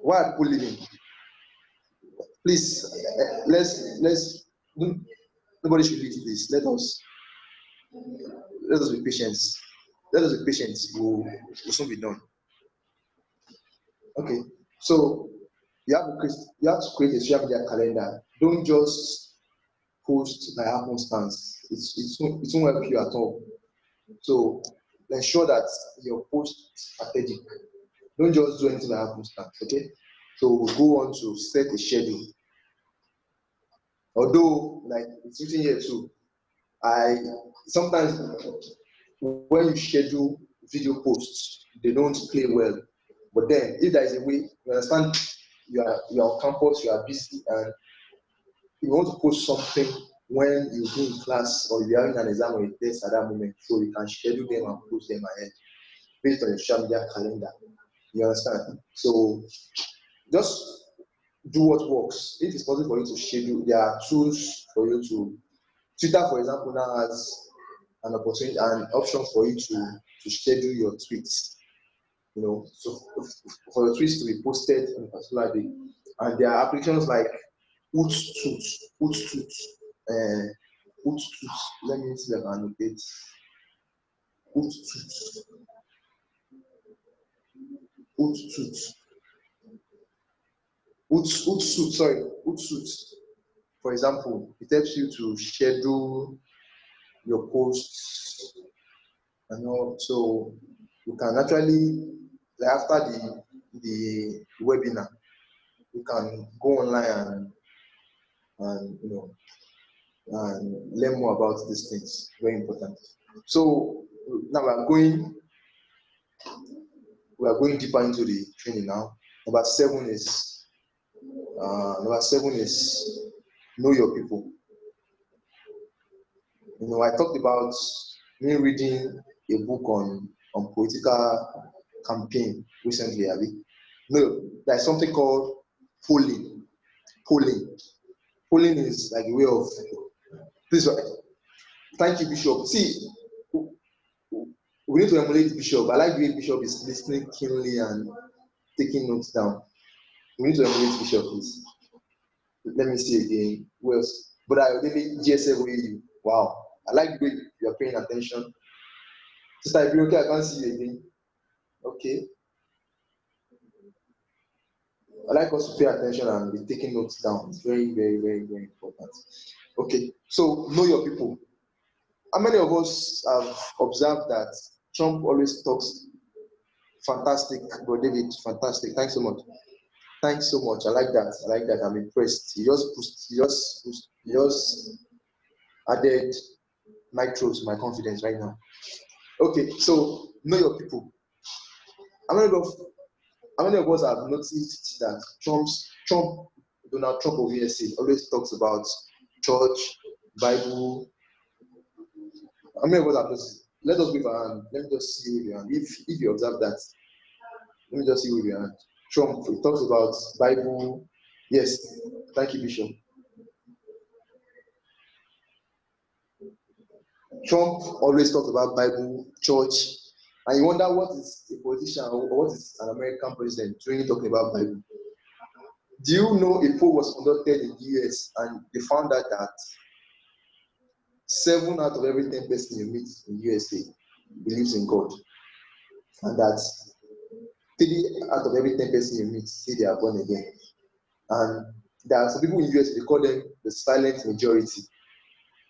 Why are people living? Please, nobody should leave this. Let us be patient. Let us be patient. We'll soon be done. Okay. So you have to create a social media calendar. Don't just post by happenstance. It won't help you at all. So ensure that your post is strategic. Don't just do anything by happenstance. Okay. So we'll go on to set a schedule. Although, like it's written here too, sometimes when you schedule video posts, they don't play well. But then, if there is a way, you understand, you are on campus, you are busy, and you want to post something when you're in class or you're having an exam or a test at that moment, so you can schedule them and post them ahead based on your social media calendar. You understand? So just do what works. If it's possible for you to schedule, there are tools for you to. Twitter, for example, now has an option for you to schedule your tweets. You know, so for your tweets to be posted on a particular day, and there are applications like Hootsuite. Let me see if I can annotate. Hootsuite. For example, it helps you to schedule your posts and all. So you can actually, like after the webinar, you can go online and you know and learn more about these things. Very important. So now we are going deeper into the training now. Number seven is know your people. You know, I talked about me reading a book on political campaign recently. No, there's something called polling. Polling is like a way of. Please, thank you, Bishop. See, we need to emulate Bishop. I like the way Bishop is listening keenly and taking notes down. We need to emulate Bishop, please. Let me see again. Who else? But I really GSF with you. Wow. I like the way you're paying attention. Sister, if you're okay, I can't see you again. Okay. I like us to pay attention and be taking notes down. It's very, very, very, very important. Okay. So know your people. How many of us have observed that Trump always talks fantastic, Bro David, fantastic. Thanks so much. Thanks so much. I like that. I'm impressed. He just added nitro to my confidence right now. Okay, so know your people. How many of us have noticed that Donald Trump of USA always talks about church, Bible? How many of us have noticed? Let us give a hand. Let me just see with your hand. If you observe that, let me just see with your hand. Trump, he talks about Bible. Yes, thank you, Bishop. Trump always talks about Bible, church, and you wonder what is a politician or what is an American president doing talking about Bible. Do you know a poll was conducted in the US and they found out that 7 out of every 10 persons you meet in USA believes in God, and that 3 out of every 10 persons you meet say they are born again. And there are some people in the US, they call them the silent majority.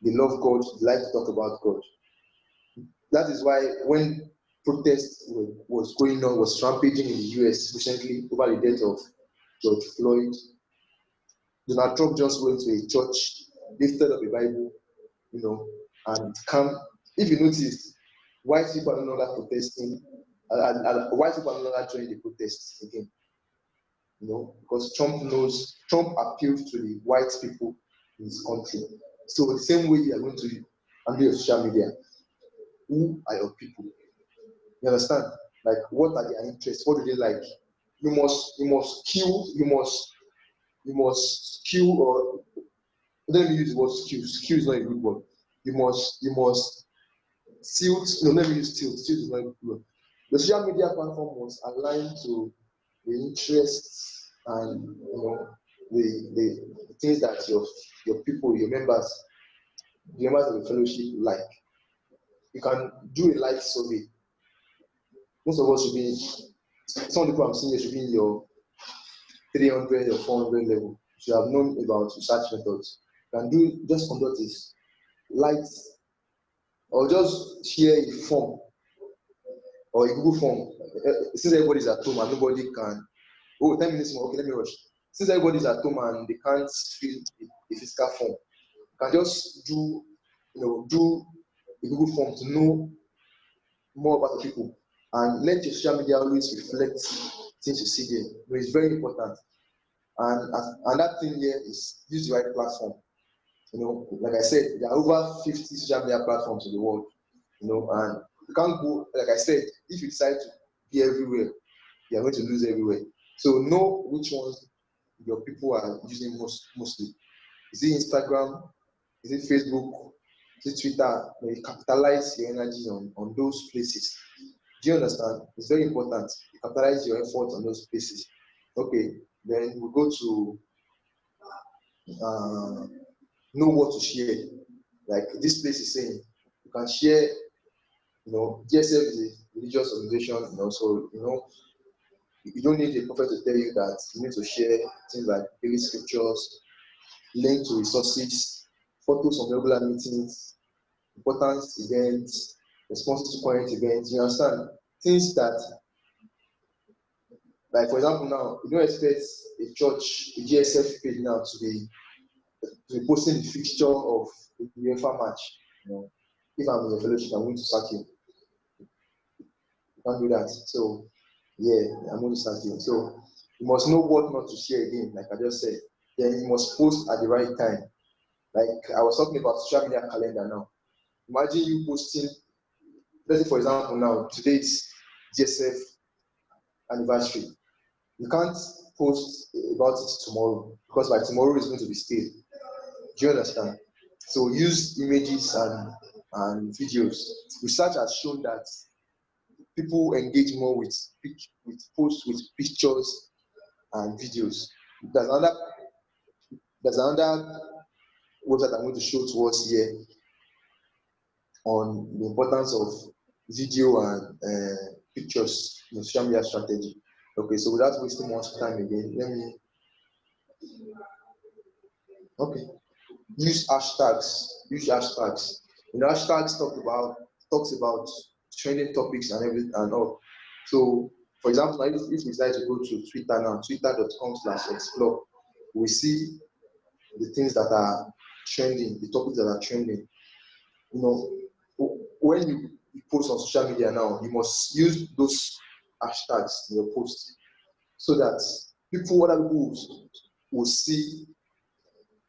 They love God, they like to talk about God. That is why when protests was going on, was rampaging in the US recently over the death of George Floyd, Donald Trump just went to a church, lifted up a Bible, and come. If you notice, white people are no longer protesting, white people are no longer joining the protests again. Because Trump appealed to the white people in his country. So the same way you are going to handle your social media, who are your people? You understand? Like, what are their interests? What do they like? You must kill, or let me use the word skill. Skill is not a good word. You must tilt. No, let me use tilt. Tilt is not a good word. The social media platform must align to the interests and the things that your people, your members, the members of the fellowship like. You can do a light survey. Most of us should be, some of the people I'm seeing here should be in your 300 or 400 level. You should have known about research methods. You can just conduct this light, or just share a form or a Google form. Since everybody's at home and nobody can, 10 minutes more, okay, let me rush. Since everybody's at home and they can't fill a physical form, you can just do a Google form to know more about the people, and let your social media always reflect things you see there. It's very important. And that thing here is use the right platform. Like I said, there are over 50 social media platforms in the world. And you can't go, like I said, if you decide to be everywhere, you are going to lose everywhere. So know which ones your people are using mostly. Is it Instagram? Is it Facebook? Is it Twitter? You capitalize your energy on those places. Do you understand? It's very important. You capitalize your effort on those places. Okay, then we go to know what to share. Like this place is saying, you can share. GSF is a religious organization. So you don't need a prophet to tell you that you need to share things like daily scriptures, link to resources, photos from regular meetings, important events, responses to current events. You understand? Things that, like for example, now you don't expect a church, a GSF page now to be posting the fixture of the UEFA match. If I'm in a fellowship, I'm going to sack you. You can't do that. So yeah, I'm going to sack you. So you must know what not to share again, like I just said. Then you must post at the right time. Like I was talking about social media calendar now. Imagine you posting, let's say for example now, today's GSF anniversary. You can't post about it tomorrow, because by tomorrow it's going to be stale. Do you understand? So use images and videos. Research has shown that people engage more with posts with pictures and videos. There's another website I'm going to show to us here on the importance of video and pictures in social media strategy. Okay, so without wasting much time again, use hashtags. Hashtags talks about trending topics and everything and all. So, for example, if we decide to go to Twitter now, twitter.com/explore, we see the things that are trending, the topics that are trending. When you post on social media now, you must use those hashtags in your post so that other people will see.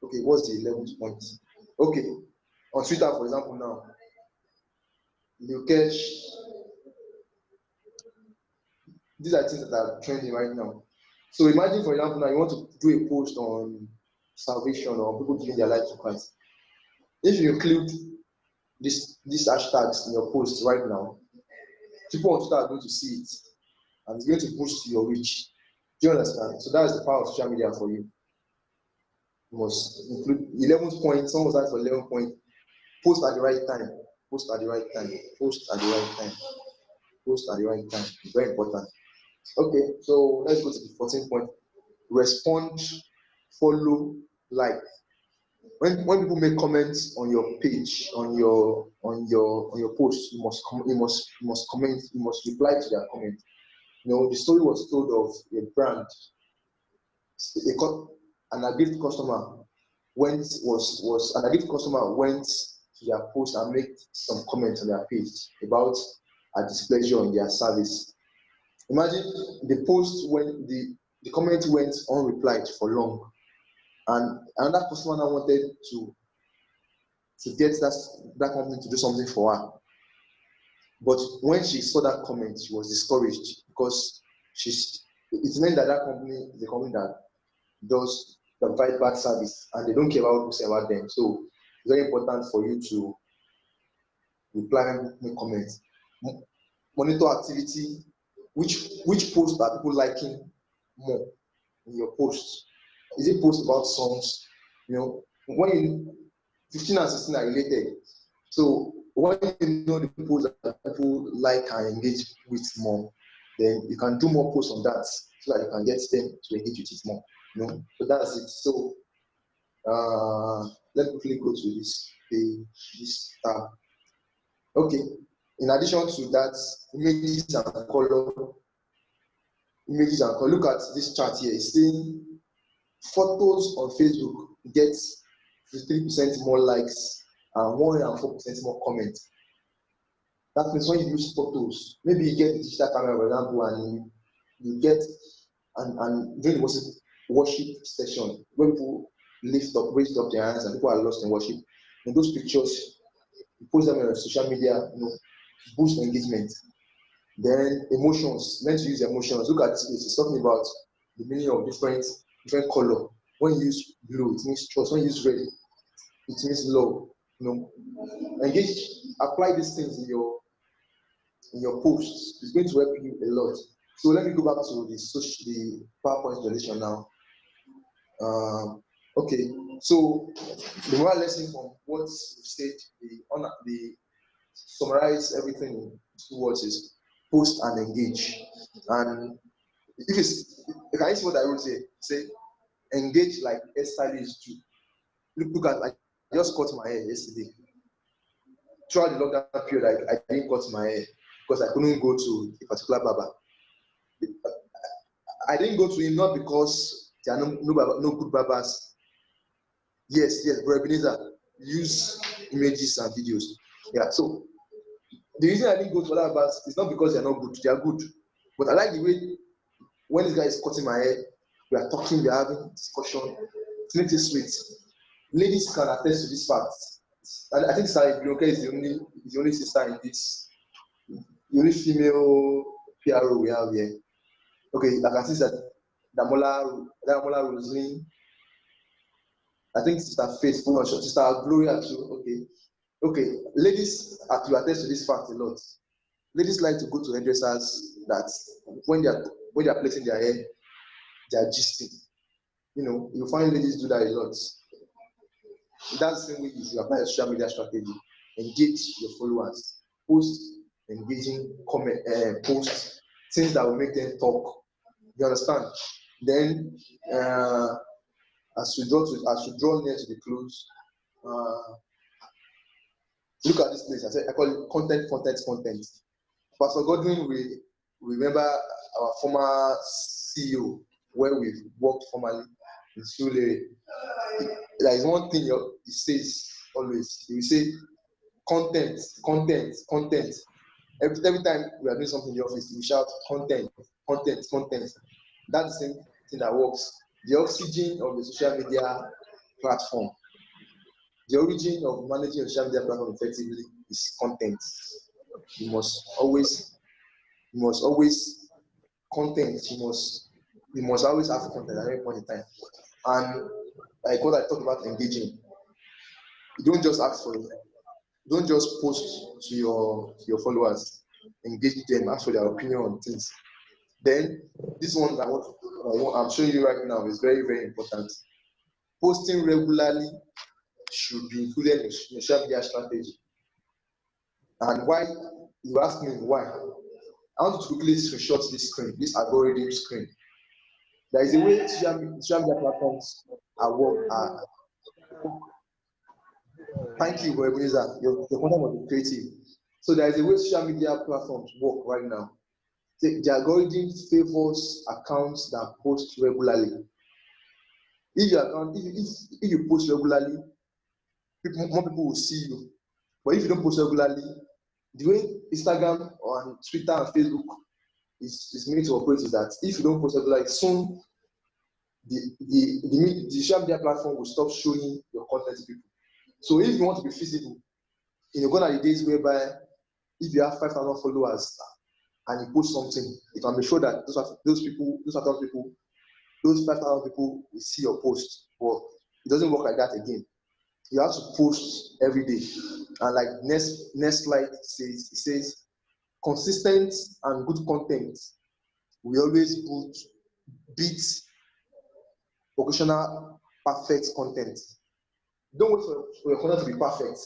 Okay, what's the 11th point? Okay, on Twitter, for example, now, you catch, these are things that are trending right now. So imagine, for example, now you want to do a post on salvation or people giving their life to Christ. If you include these hashtags in your post right now, people on Twitter are going to see it, and it's going to boost your reach. Do you understand? So that is the power of social media for you. You must include 11 points. Someone was asked for 11 points. Post at the right time. Post at the right time. Post at the right time. Post at the right time. Very important. Okay, so let's go to the 14th point. Respond, follow, like. when people make comments on your page, on your post, you must comment, you must reply to their comment. The story was told of a brand. An aggrieved customer went to their post and made some comments on their page about a displeasure in their service. Imagine the post when the comment went unreplied for long, and another customer now wanted to get that company to do something for her. But when she saw that comment, she was discouraged because it meant that company is a company that does provide bad service and they don't care about what people say about them. So it's very important for you to reply and make comments. Monitor activity. Which posts are people liking more in your posts? Is it posts about songs? When 15 and 16 are related. So when you know the posts that people like and engage with more, then you can do more posts on that so that you can get them to engage with it more. So that's it. So let me quickly go to this tab. Okay. In addition to that, images and color. Look at this chart here. It's saying photos on Facebook get 53% more likes and 104% more comments. That means when you use photos, maybe you get a digital camera, for example, and you get and during the worship session, when people raise up their hands and people are lost in worship, in those pictures, you post them on social media, boost engagement. Then emotions, learn to use emotions. Look at this. It's talking about the meaning of different color. When you use blue, it means trust. When you use red, it means love. Engage. Apply these things in your posts. It's going to help you a lot. So let me go back to the PowerPoint presentation now. Okay. So the moral lesson from what we said, the summarize everything in 2 words is post and engage. And if can you see what I wrote here? Say engage like hairstylists do. Look at, I just cut my hair yesterday. Throughout the lockdown period, I didn't cut my hair because I couldn't go to a particular barber. I didn't go to him not because there are no good barbers. Yes, Bro Ebenezer, use images and videos. Yeah, so the reason I didn't go to other barbers is not because they're not good, they are good. But I like the way when this guy is cutting my hair, we are talking, we are having discussion. It makes it sweet. Ladies can attest to this fact. I think Sarah Bioka is the only sister in this, the only female PRO we have here. Okay, like I see that Damola Roslyn, I think Sister Faith, Sister Gloria too. Okay. Ladies have to attest to this fact a lot. Ladies like to go to hairdressers that when they are placing their hair, they are gisting. You find ladies do that a lot. That's the same way if you apply a social media strategy. Engage your followers. Post engaging comment, post things that will make them talk. You understand? Then as we draw near to the close, look at this place. I call it content. Pastor Godwin, we remember our former CEO where we've worked formerly in Sule. There is one thing he says always. He will say content. Every time we are doing something in the office, we shout content. That's the same thing that works. The oxygen of the social media platform, the origin of managing a social media platform effectively is content. You must always content. You must always have content at every point in time. And like what I talked about engaging, you don't just ask for it. Don't just post to your followers. Engage them, ask for their opinion on things. Then this one I'm showing you right now is very, very important. Posting regularly should be included in your social media strategy. And why? You ask me why. I want to quickly screenshot this screen, this algorithm screen. There is a way social media platforms are Thank you, Ebenezer. Your content was creative. So there is a way social media platforms work right now. The algorithm favors accounts that post regularly. If you post regularly, more people will see you. But if you don't post regularly, the way Instagram and Twitter and Facebook is made to operate is that if you don't post regularly, soon the social media platform will stop showing your content to people. So if you want to be visible, gone are the days whereby if you have 5,000 followers and you post something, you can be sure that those 5,000 people will see your post. But it doesn't work like that again. You have to post every day. And like next slide says consistent and good content. We always beat occasional perfect content. Don't wait for your content to be perfect,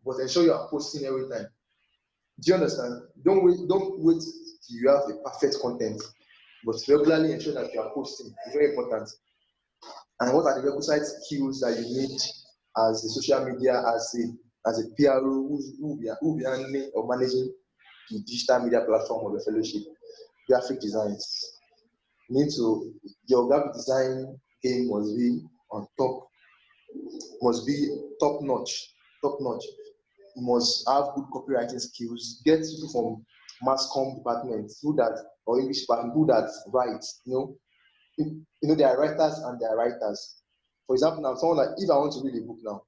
but ensure you are posting every time. Do you understand? Don't wait till you have a perfect content, but regularly ensure that you are posting. It's very important. And what are the requisite skills that you need as a social media, as a PRO who will be handling or managing the digital media platform of the fellowship? Graphic designs. Your graphic design game must be on top, must be top notch. You must have good copywriting skills. Get people from mass comm department who that or English department who that write. There are writers and there are writers. For example, now someone like if I want to read a book now,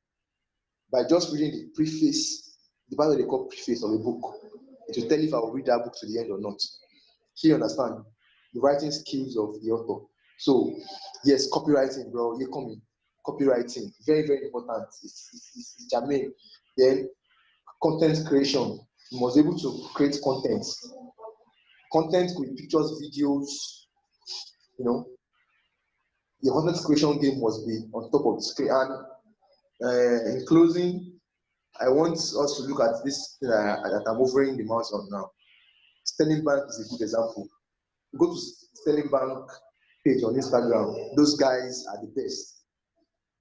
by just reading the preface, the part they call preface of a book, it will tell if I will read that book to the end or not. So you understand the writing skills of the author. So yes, copywriting, bro. You come in. Copywriting, very, very important. It's germane. Then content creation. You must be able to create content. Content with pictures, videos, your content creation game must be on top of the screen. And in closing, I want us to look at this that I'm hovering the mouse on now. Sterling Bank is a good example. Go to Sterling Bank page on Instagram. Those guys are the best.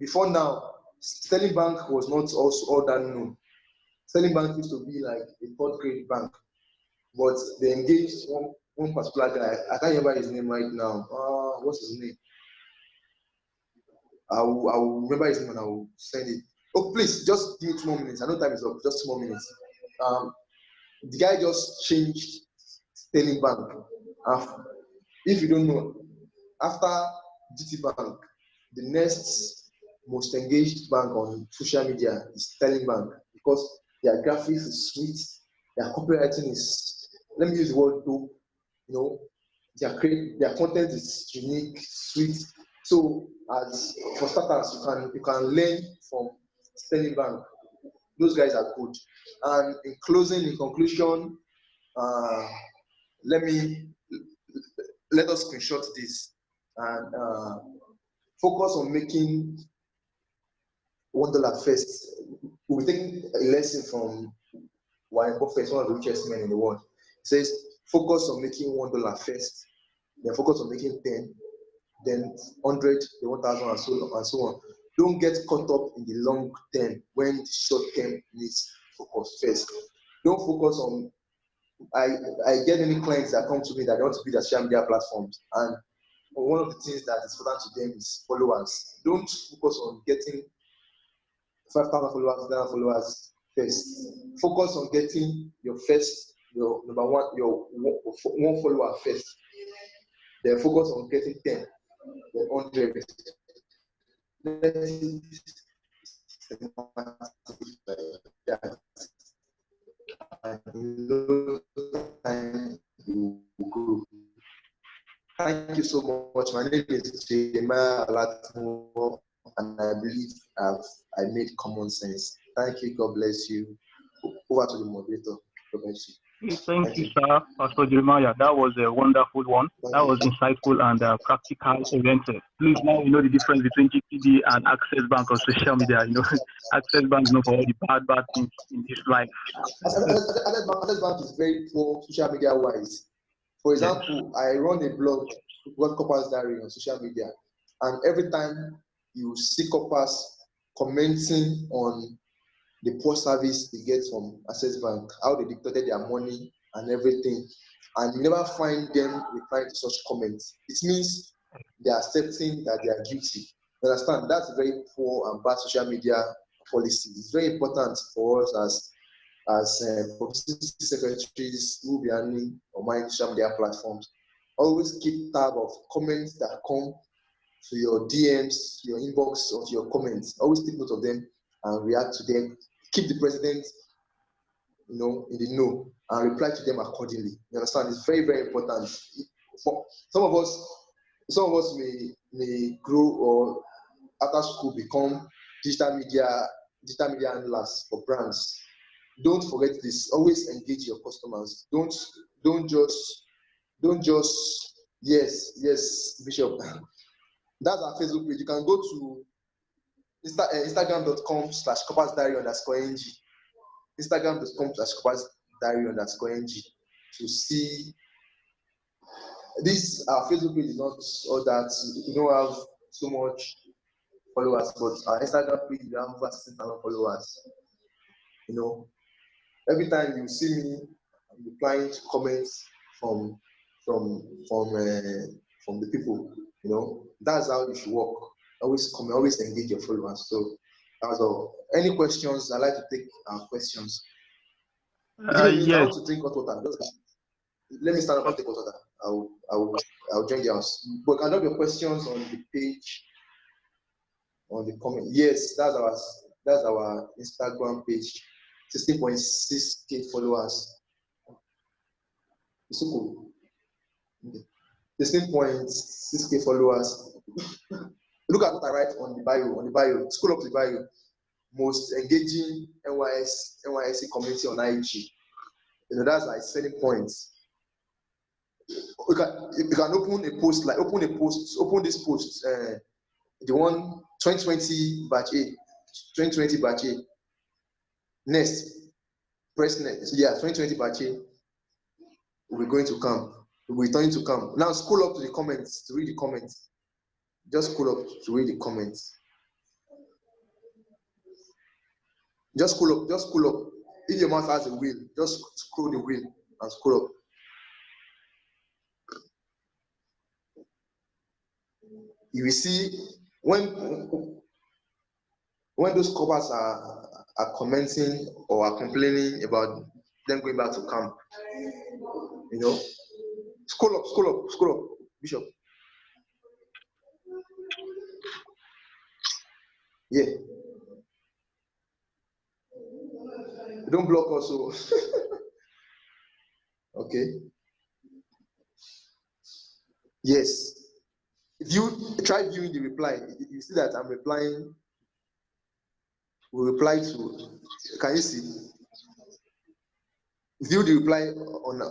Before now, Sterling Bank was not also all that known. Sterling Bank used to be like a third grade bank, but they engaged one particular guy. I can't remember his name right now. What's his name? I will remember his name and I will send it. Oh, please, just give me 2 more minutes. I know time is up. Just 2 more minutes. The guy just changed Sterling Bank. If you don't know, after GT Bank, the next most engaged bank on social media is Sterling Bank because their graphics is sweet, their copywriting is, let me use the word dope, their content is unique, sweet. So as for starters, you can learn from Sterling Bank. Those guys are good. And in conclusion, let us screenshot this and focus on making $1 first. We'll be taking a lesson from Warren Buffett, one of the richest men in the world. It says, focus on making $1 first, then focus on making 10, then 100, then 1,000, and so on. Don't get caught up in the long term when the short term needs focus first. Don't focus on, I get many clients that come to me that want to build their social media platforms, and one of the things that is important to them is followers. Don't focus on getting 5,000 followers, 1,000 followers first. Focus on getting your number one, your one follower first. Then focus on getting 10, then 100. Thank you so much. My name is Jeremiah Alatmo, and I believe I made common sense. Thank you. God bless you. Over to the moderator. God bless you. Thank you, sir, Pastor Jeremiah. That was a wonderful one. That was insightful and practical oriented. Please, now you know the difference between GTB and Access Bank on social media. Access Bank is known for all the bad things in this life. Access Bank is very poor social media wise. For example, I run a blog, What Coppers Diary, on social media, and every time you see coppers commenting on the poor service they get from Access Bank, how they dictated their money and everything, and you never find them replying to such comments. It means they are accepting that they are guilty. You understand? That's a very poor and bad social media policy. It's very important for us as publicity secretaries who will be handling or managing social media platforms. Always keep tab of comments that come to your DMs, your inbox, or to your comments. Always take note of them and react to them. Keep the president, in the know, and reply to them accordingly. You understand? It's very, very important. Some of us may grow or after school become digital media handlers for brands. Don't forget this. Always engage your customers. Don't just yes, Bishop. That's our Facebook page. You can go to instagram.com/corpusdiary_ng. Instagram.com/corpusdiary_ng to see this. Our Facebook page is not all that. We don't have so much followers, but our Instagram page we have over 16,000 followers. Every time you see me replying to comments from the people, that's how you should work. Always comment, always engage your followers. So that's all. Any questions? I like to take questions. Yes. I want to drink hot water. Let me stand up and take hot water. I'll join the house. But can I have your questions on the page, on the comment? Yes, that's our Instagram page. 16.6K followers. It's so cool. 16.6K followers. Look at what I write on the bio. Scroll up to the bio. Most engaging NYSC community on IG. That's like selling points. You can open this post, the one 2020 batch A. 2020 batch A. Next, press next. Yeah, 2020 batch A. We're going to come. We're returning to come. Now scroll up to the comments to read the comments. Just scroll up to read the comments. Just scroll up. If your mouse has a wheel, just scroll the wheel and scroll up. You will see when those coppers are commenting or are complaining about them going back to camp. Scroll up, Bishop. Yeah. Don't block also. Okay. Yes. If you try viewing the reply, you see that I'm replying. We reply to. Can you see? View the reply on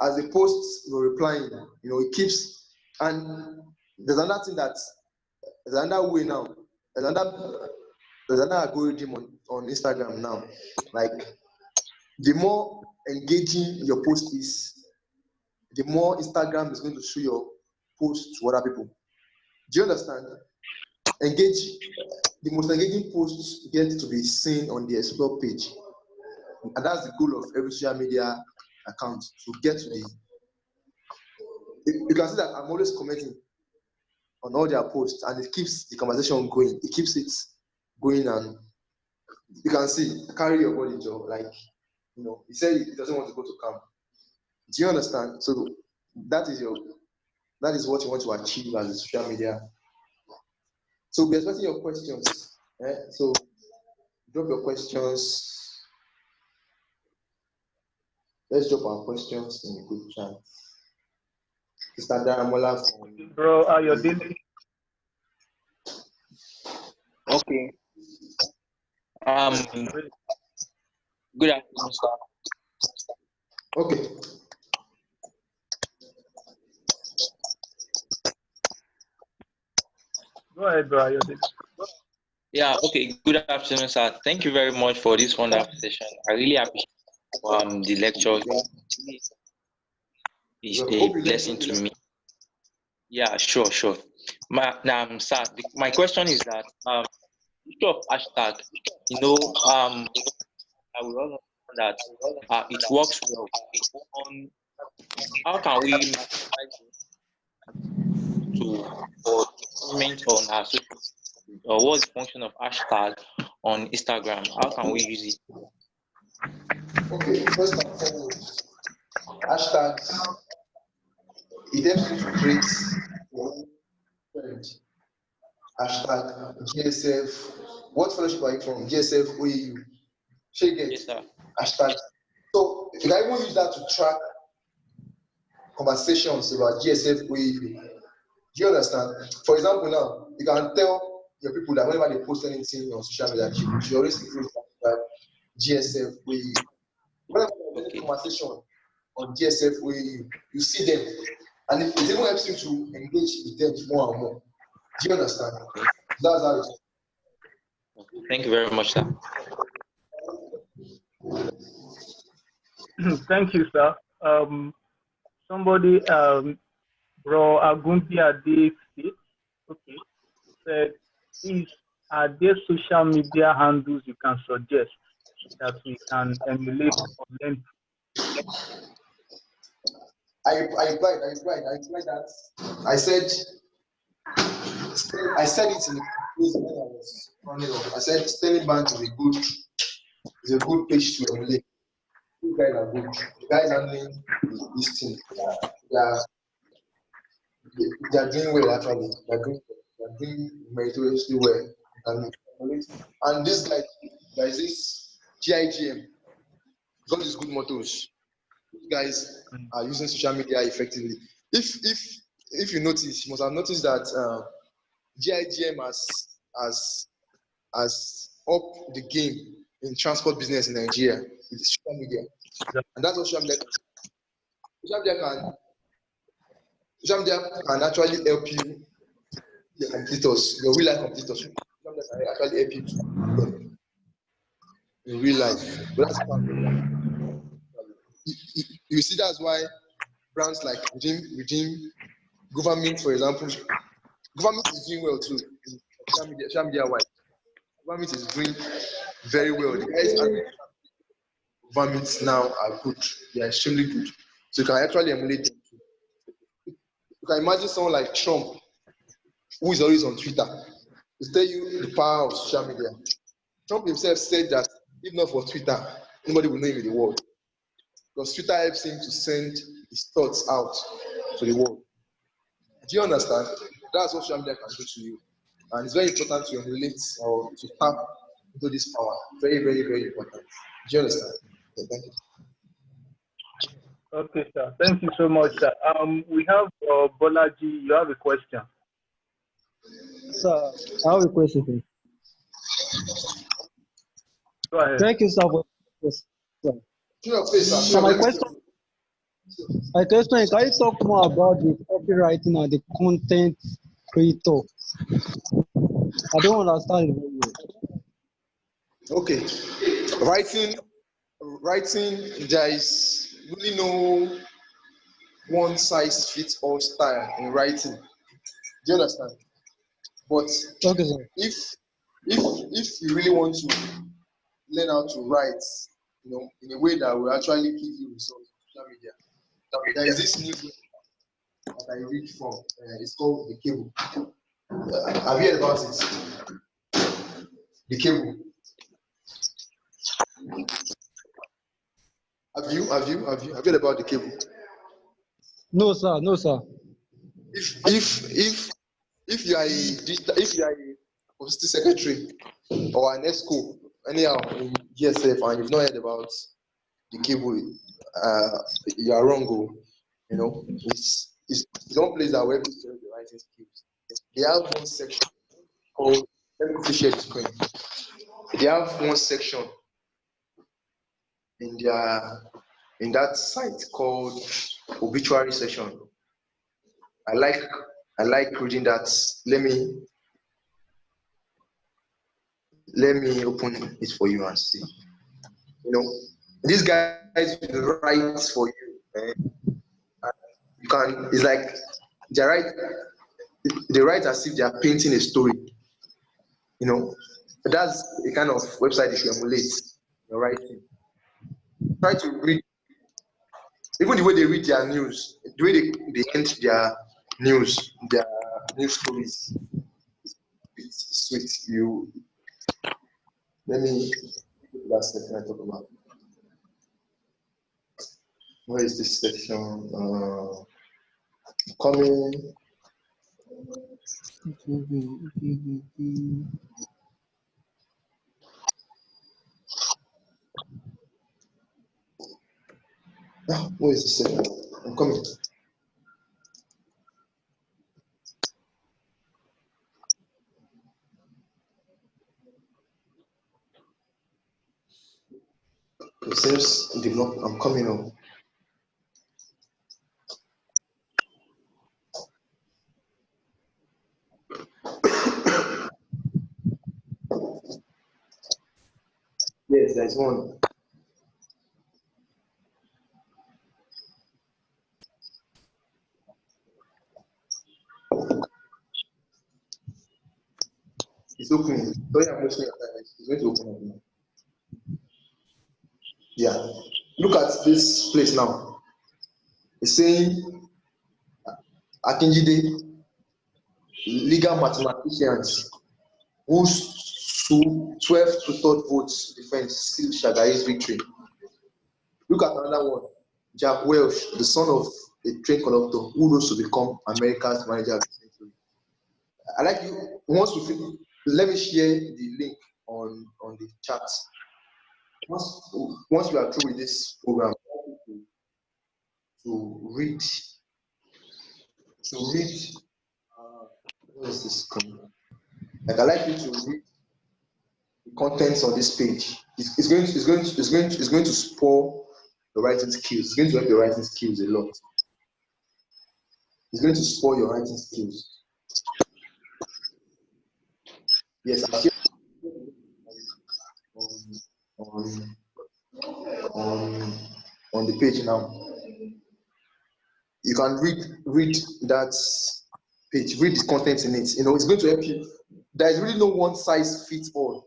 as the post you're replying. It keeps. And there's another thing there's another way now. There's another algorithm on Instagram now. Like the more engaging your post is, the more Instagram is going to show your post to other people. Do you understand? The most engaging posts get to be seen on the explore page. And that's the goal of every social media account, to get to the. You can see that I'm always commenting on all their posts, and it keeps the conversation going. It keeps it going, and you can see, carry your body, Joe. Like, he said he doesn't want to go to camp. Do you understand? So that is what you want to achieve as a social media. So we're expecting your questions. So drop your questions. Let's drop our questions in the group chat. Mr. Daramola from... Bro, you're dealing. Okay. Good afternoon, sir. Okay. Go ahead, bro. You're dealing. Yeah, okay. Good afternoon, sir. Thank you very much for this wonderful session. I really appreciate the lecture. It's a blessing to me. Yeah, sure. Sir, my question is that issue of hashtag, I will all understand that it works well. How can we to comment on our social media, or what's the function of hashtag on Instagram? How can we use it? Okay, first and foremost, hashtags, it helps you to create your own trend. Hashtag GSF. What fellowship are you from? GSF OEU. Shake it. Yes, sir. Hashtag. So you can even use that to track conversations about GSF OEU. Do you understand? For example, now you can tell your people that whenever they post anything on social media, you always include that GSF OEU. Whenever there's any conversation on GSF OEU, you see them, and it even helps you to engage with them more and more. Do you understand? That's how it is. Thank you very much, sir. Thank you, sir. Somebody, Bro Agunti Ade, okay, said, are there social media handles you can suggest that we can emulate or learn? I replied that. I said it in the place when I was running off. I said Sterling Bank is a good page to emulate. You guys are good. The guys handling this thing. They are doing well actually. They are doing meritoriously well. And this guy, there is this GIGM. Got these good mottos. These guys are using social media effectively. If you notice, you must have noticed that GIGM has up the game in transport business in Nigeria with social media. And that's what social media can actually help you, your competitors, your real life competitors. Social media can actually help you to in real life. But that's you see, that's why brands like Redeem, government, for example, government is doing well too in social media wise. Government is doing very well. The guys and governments now are good. They are extremely good. So you can actually emulate them too. You can imagine someone like Trump, who is always on Twitter, to tell you the power of social media. Trump himself said that if not for Twitter, nobody will know him in the world. Because Twitter helps him to send his thoughts out to the world. Do you understand? That's what social media can do to you. And it's very important to emulate or to tap into this power. Very, very, very important. Do you understand? Yeah, thank you. Okay, sir. Thank you so much, sir. We have Bolaji. You have a question. Sir, I have a question. Go ahead. Thank you, sir. So my question, can you talk more about the copywriting and the content creator? I don't understand it very well. Okay. Writing, there is really no one size fits all style in writing. Do you understand? But okay, sir. if you really want to learn how to write, in a way that will actually give you results on social media, there is this new book that I read from. It's called The Cable. Have you heard about it? The Cable. Have you heard about The Cable? No, sir. If you are a publicity secretary or an ESCO, anyhow in GSF, and you've not heard about The Cable, you are wrong. It's one place that where people the writing skills. They have one section called, let me share the screen. They have one section in that site called obituary section. I like reading that. Let me open it for you and see. These guys will write for you. You can. It's like they write as if they are painting a story. That's a kind of website you should emulate your writing. Try to read, even the way they read their news, the way they end their news stories. It's sweet. Let me last section I talk about. Where is this section? Coming. Where is this section? I'm coming. It seems develop. I'm coming on. Yes, there's one. It's opening. Sorry, I'm wasting your time. It's going to open up now. Yeah. Look at this place now. It's saying Akinjide, legal mathematicians who 12 to 3rd votes defense seal Shagari's victory. Look at another one. Jack Welch, the son of a train conductor who rose to become America's manager of the century. I like you. Once we finish, let me share the link on the chat. Once we are through with this program, to read. What is this? Like I like you to read the contents on this page. It's going to spoil your writing skills. It's going to help your writing skills a lot. It's going to spoil your writing skills. Yes, I see on the page now. You can read that page, read the content in it. You know, it's going to help you. There is really no one size fits all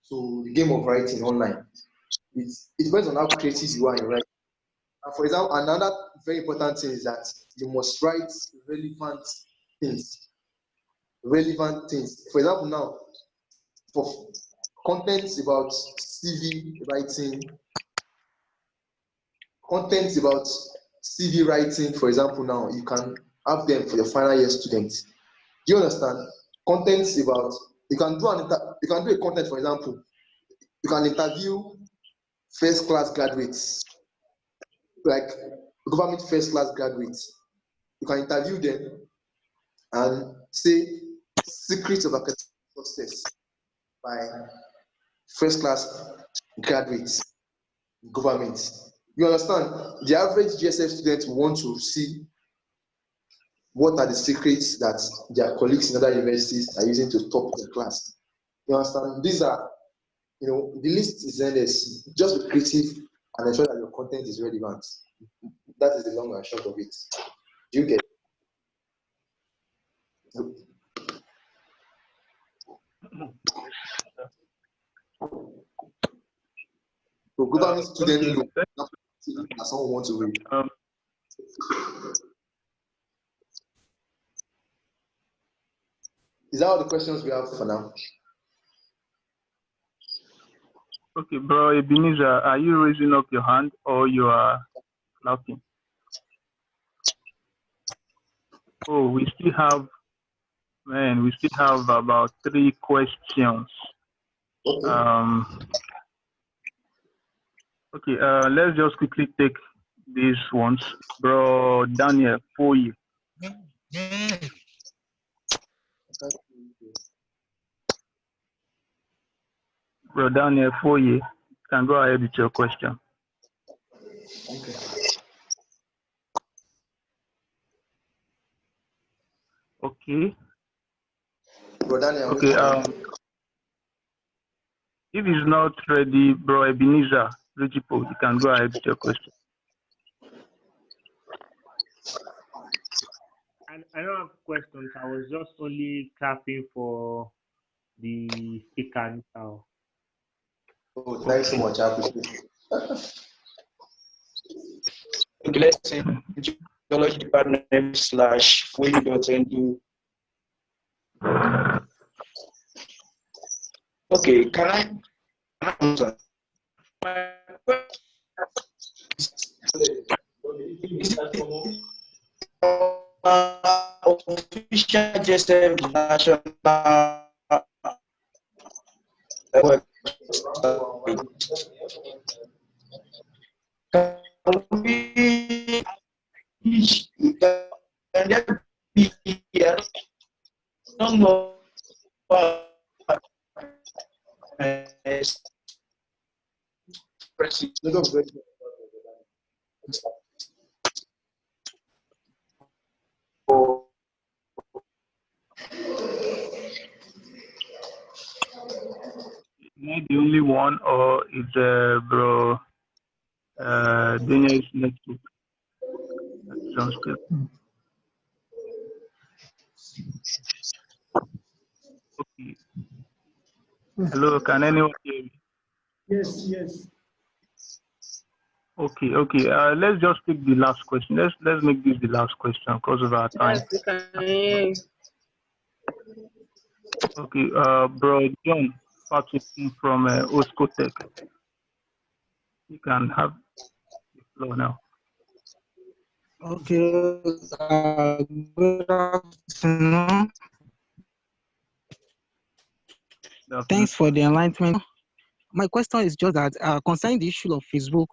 to the game of writing online. It depends on how creative you are in writing. And for example, another very important thing is that you must write relevant things. Relevant things. For example, now, for contents about CV writing, contents about CV writing, for example, now you can have them for your final year students. Do you understand? Contents about you can do a content, for example, you can interview first class graduates, like government first class graduates. You can interview them and say secrets of academic success by first class graduates, government. You understand? The average GSF student will want to see what are the secrets that their colleagues in other universities are using to top their class. You understand? These are, you know, the list is endless. Just be creative and ensure that your content is relevant. That is the long and short of it. Do you get it? So government students as someone wants to read. Is that all the questions we have for now? Okay, bro Ebenezer, are you raising up your hand or you are laughing? Oh, we still have about 3 questions. Okay, let's just quickly take these ones. Bro Daniel Foye. Bro Daniel Foye, can go ahead with your question. Okay. Bro Daniel, okay. If he's not ready, bro Ebenezer Rigipo, you can go ahead with your question. I don't have questions. I was just only clapping for the speaker now. Oh, thanks so much. I appreciate it. Okay, let's say Geology Department slash fully.edu. Okay, can I answer? Official GSM national can we can there be I don't know Am I the only one, or is bro Daniel's network? That sounds good. Okay. Hello, can anyone hear me? Yes, yes. Okay. Let's just take the last question. Let's make this the last question because of our time. Yes, we can hear you. Okay, bro John Patterson from Oscotec. You can have the floor now. Okay, good afternoon. Thanks for the enlightenment. My question is just that concerning the issue of Facebook,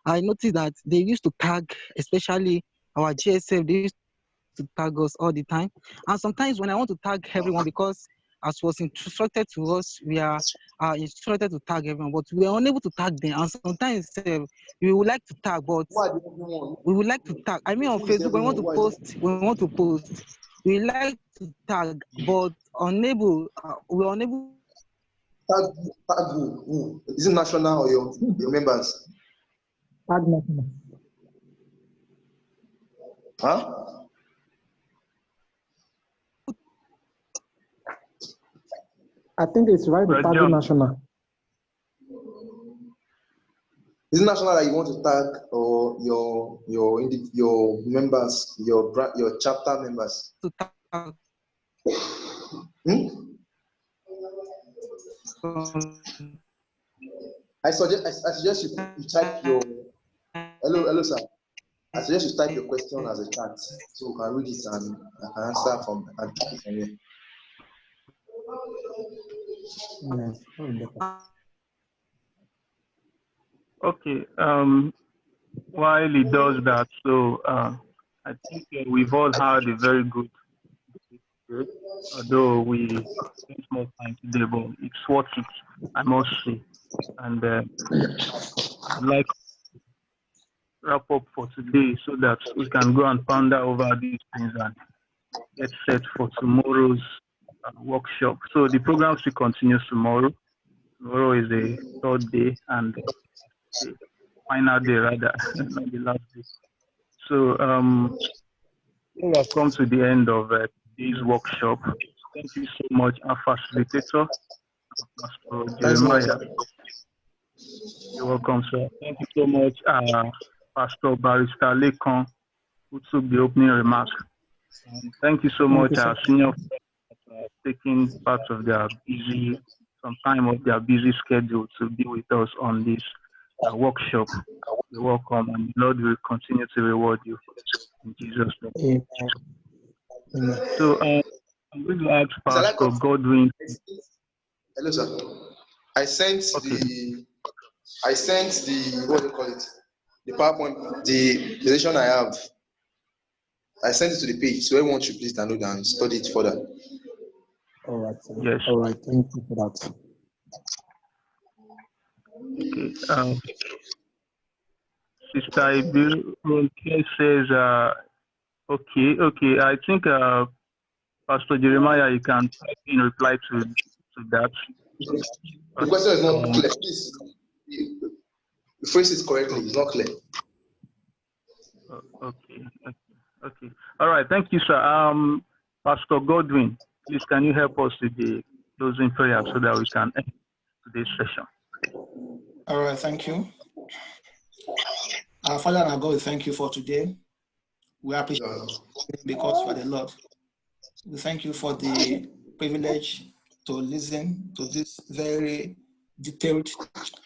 I noticed that they used to tag, especially our GSF, they used to tag us all the time. And sometimes when I want to tag everyone, because as was instructed to us, we are instructed to tag everyone, but we are unable to tag them. And sometimes we would like to tag, but we would like to tag. I mean, on Facebook, when we want to post, we like to tag, but unable, we're unable. Tag who? Is it national or your members? Tag national. Huh? I think it's right to tag national. Is it national that you want to tag, or your members, your chapter members? To tag. I suggest you type your hello sir. I suggest you type your question as a chat so we can read it and I can answer from here. Okay. While he does that, so I think we've all had a very good day, although we spent more time today, but it's worth it, I must say. And I'd like to wrap up for today so that we can go and ponder over these things and get set for tomorrow's workshop. So the program still continues tomorrow. Tomorrow is the third day and the final day, rather, not the last day. So we have come to the end of today's workshop. Thank you so much, our facilitator, Pastor Jeremiah. You're welcome, sir. Thank you so much, Pastor Barrister Lekon, who took the opening remarks. Thank you so much, our senior taking part of their some time of their busy schedule to be with us on this workshop. You're welcome, and the Lord will continue to reward you in Jesus' name. Amen. So I'm going to ask Pastor Godwin. Hello, sir. I sent the what do you call it? The PowerPoint, the presentation I have. I sent it to the page, so everyone should please download and study it further. All right. Sir. Yes. All right. Thank you for that. Okay. Sister Ibu says, okay. I think Pastor Jeremiah, you can type in reply to that. The question is not clear. Please, you phrase it correctly. It's not clear. Okay. All right. Thank you, sir. Pastor Godwin, please, can you help us with the closing prayer so that we can end today's session. All right, thank you. Our Father and our God, we thank you for today. We appreciate you because you are the Lord. We thank you for the privilege to listen to this very detailed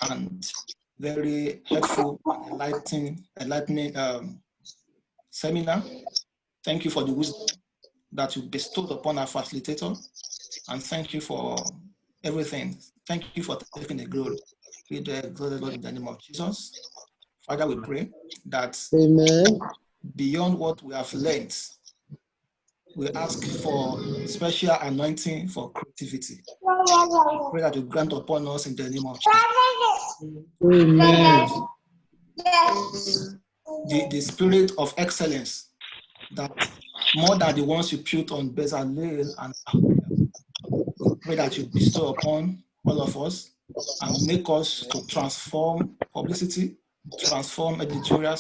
and very helpful and enlightening seminar. Thank you for the wisdom that you bestowed upon our facilitator, and thank you for everything. Thank you for taking the glory. Be the exalted Lord in the name of Jesus. Father, we pray that beyond what we have learned, we ask for special anointing for creativity. We pray that you grant upon us in the name of Jesus. Amen. The spirit of excellence that more than the ones you put on Bezalel and we pray that you bestow upon all of us and make us to transform Publicity, transform Editorial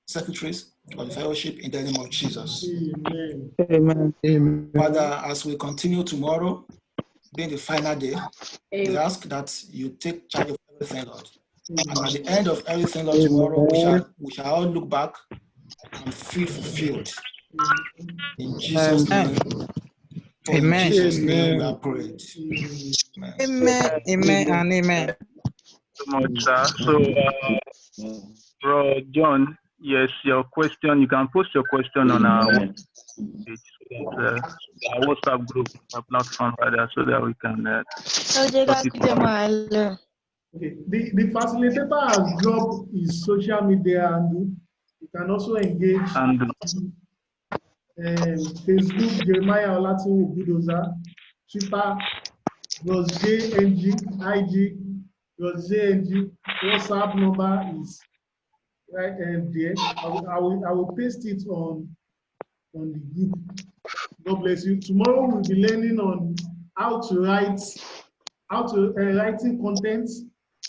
Secretaries of the Fellowship in the name of Jesus. Amen. Amen. Father, as we continue tomorrow, being the final day, we ask that you take charge of everything, Lord. And at the end of everything, Lord, tomorrow we shall all look back and feel fulfilled. In Jesus' name, for in Amen. Jesus' name we are prayed. Amen. Amen and amen. So much, sir. So, Bro John, yes, your question, you can post your question on our page, so that, our WhatsApp group, our platform, rather, so that we can Okay. The facilitator has dropped his social media handle. You can also engage Facebook, Jeremiah Olatunwo Bulldozer, Twitter, Bros JNG, IG, Bros JNG. WhatsApp number is right there. I will paste it on the group. God bless you. Tomorrow we'll be learning on how to writing content,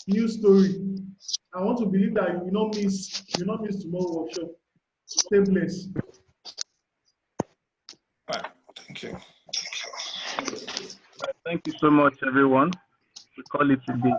new story. I want to believe that you will not miss tomorrow's workshop. Stay blessed. Right. Thank you. Thank you so much, everyone. We call it a day.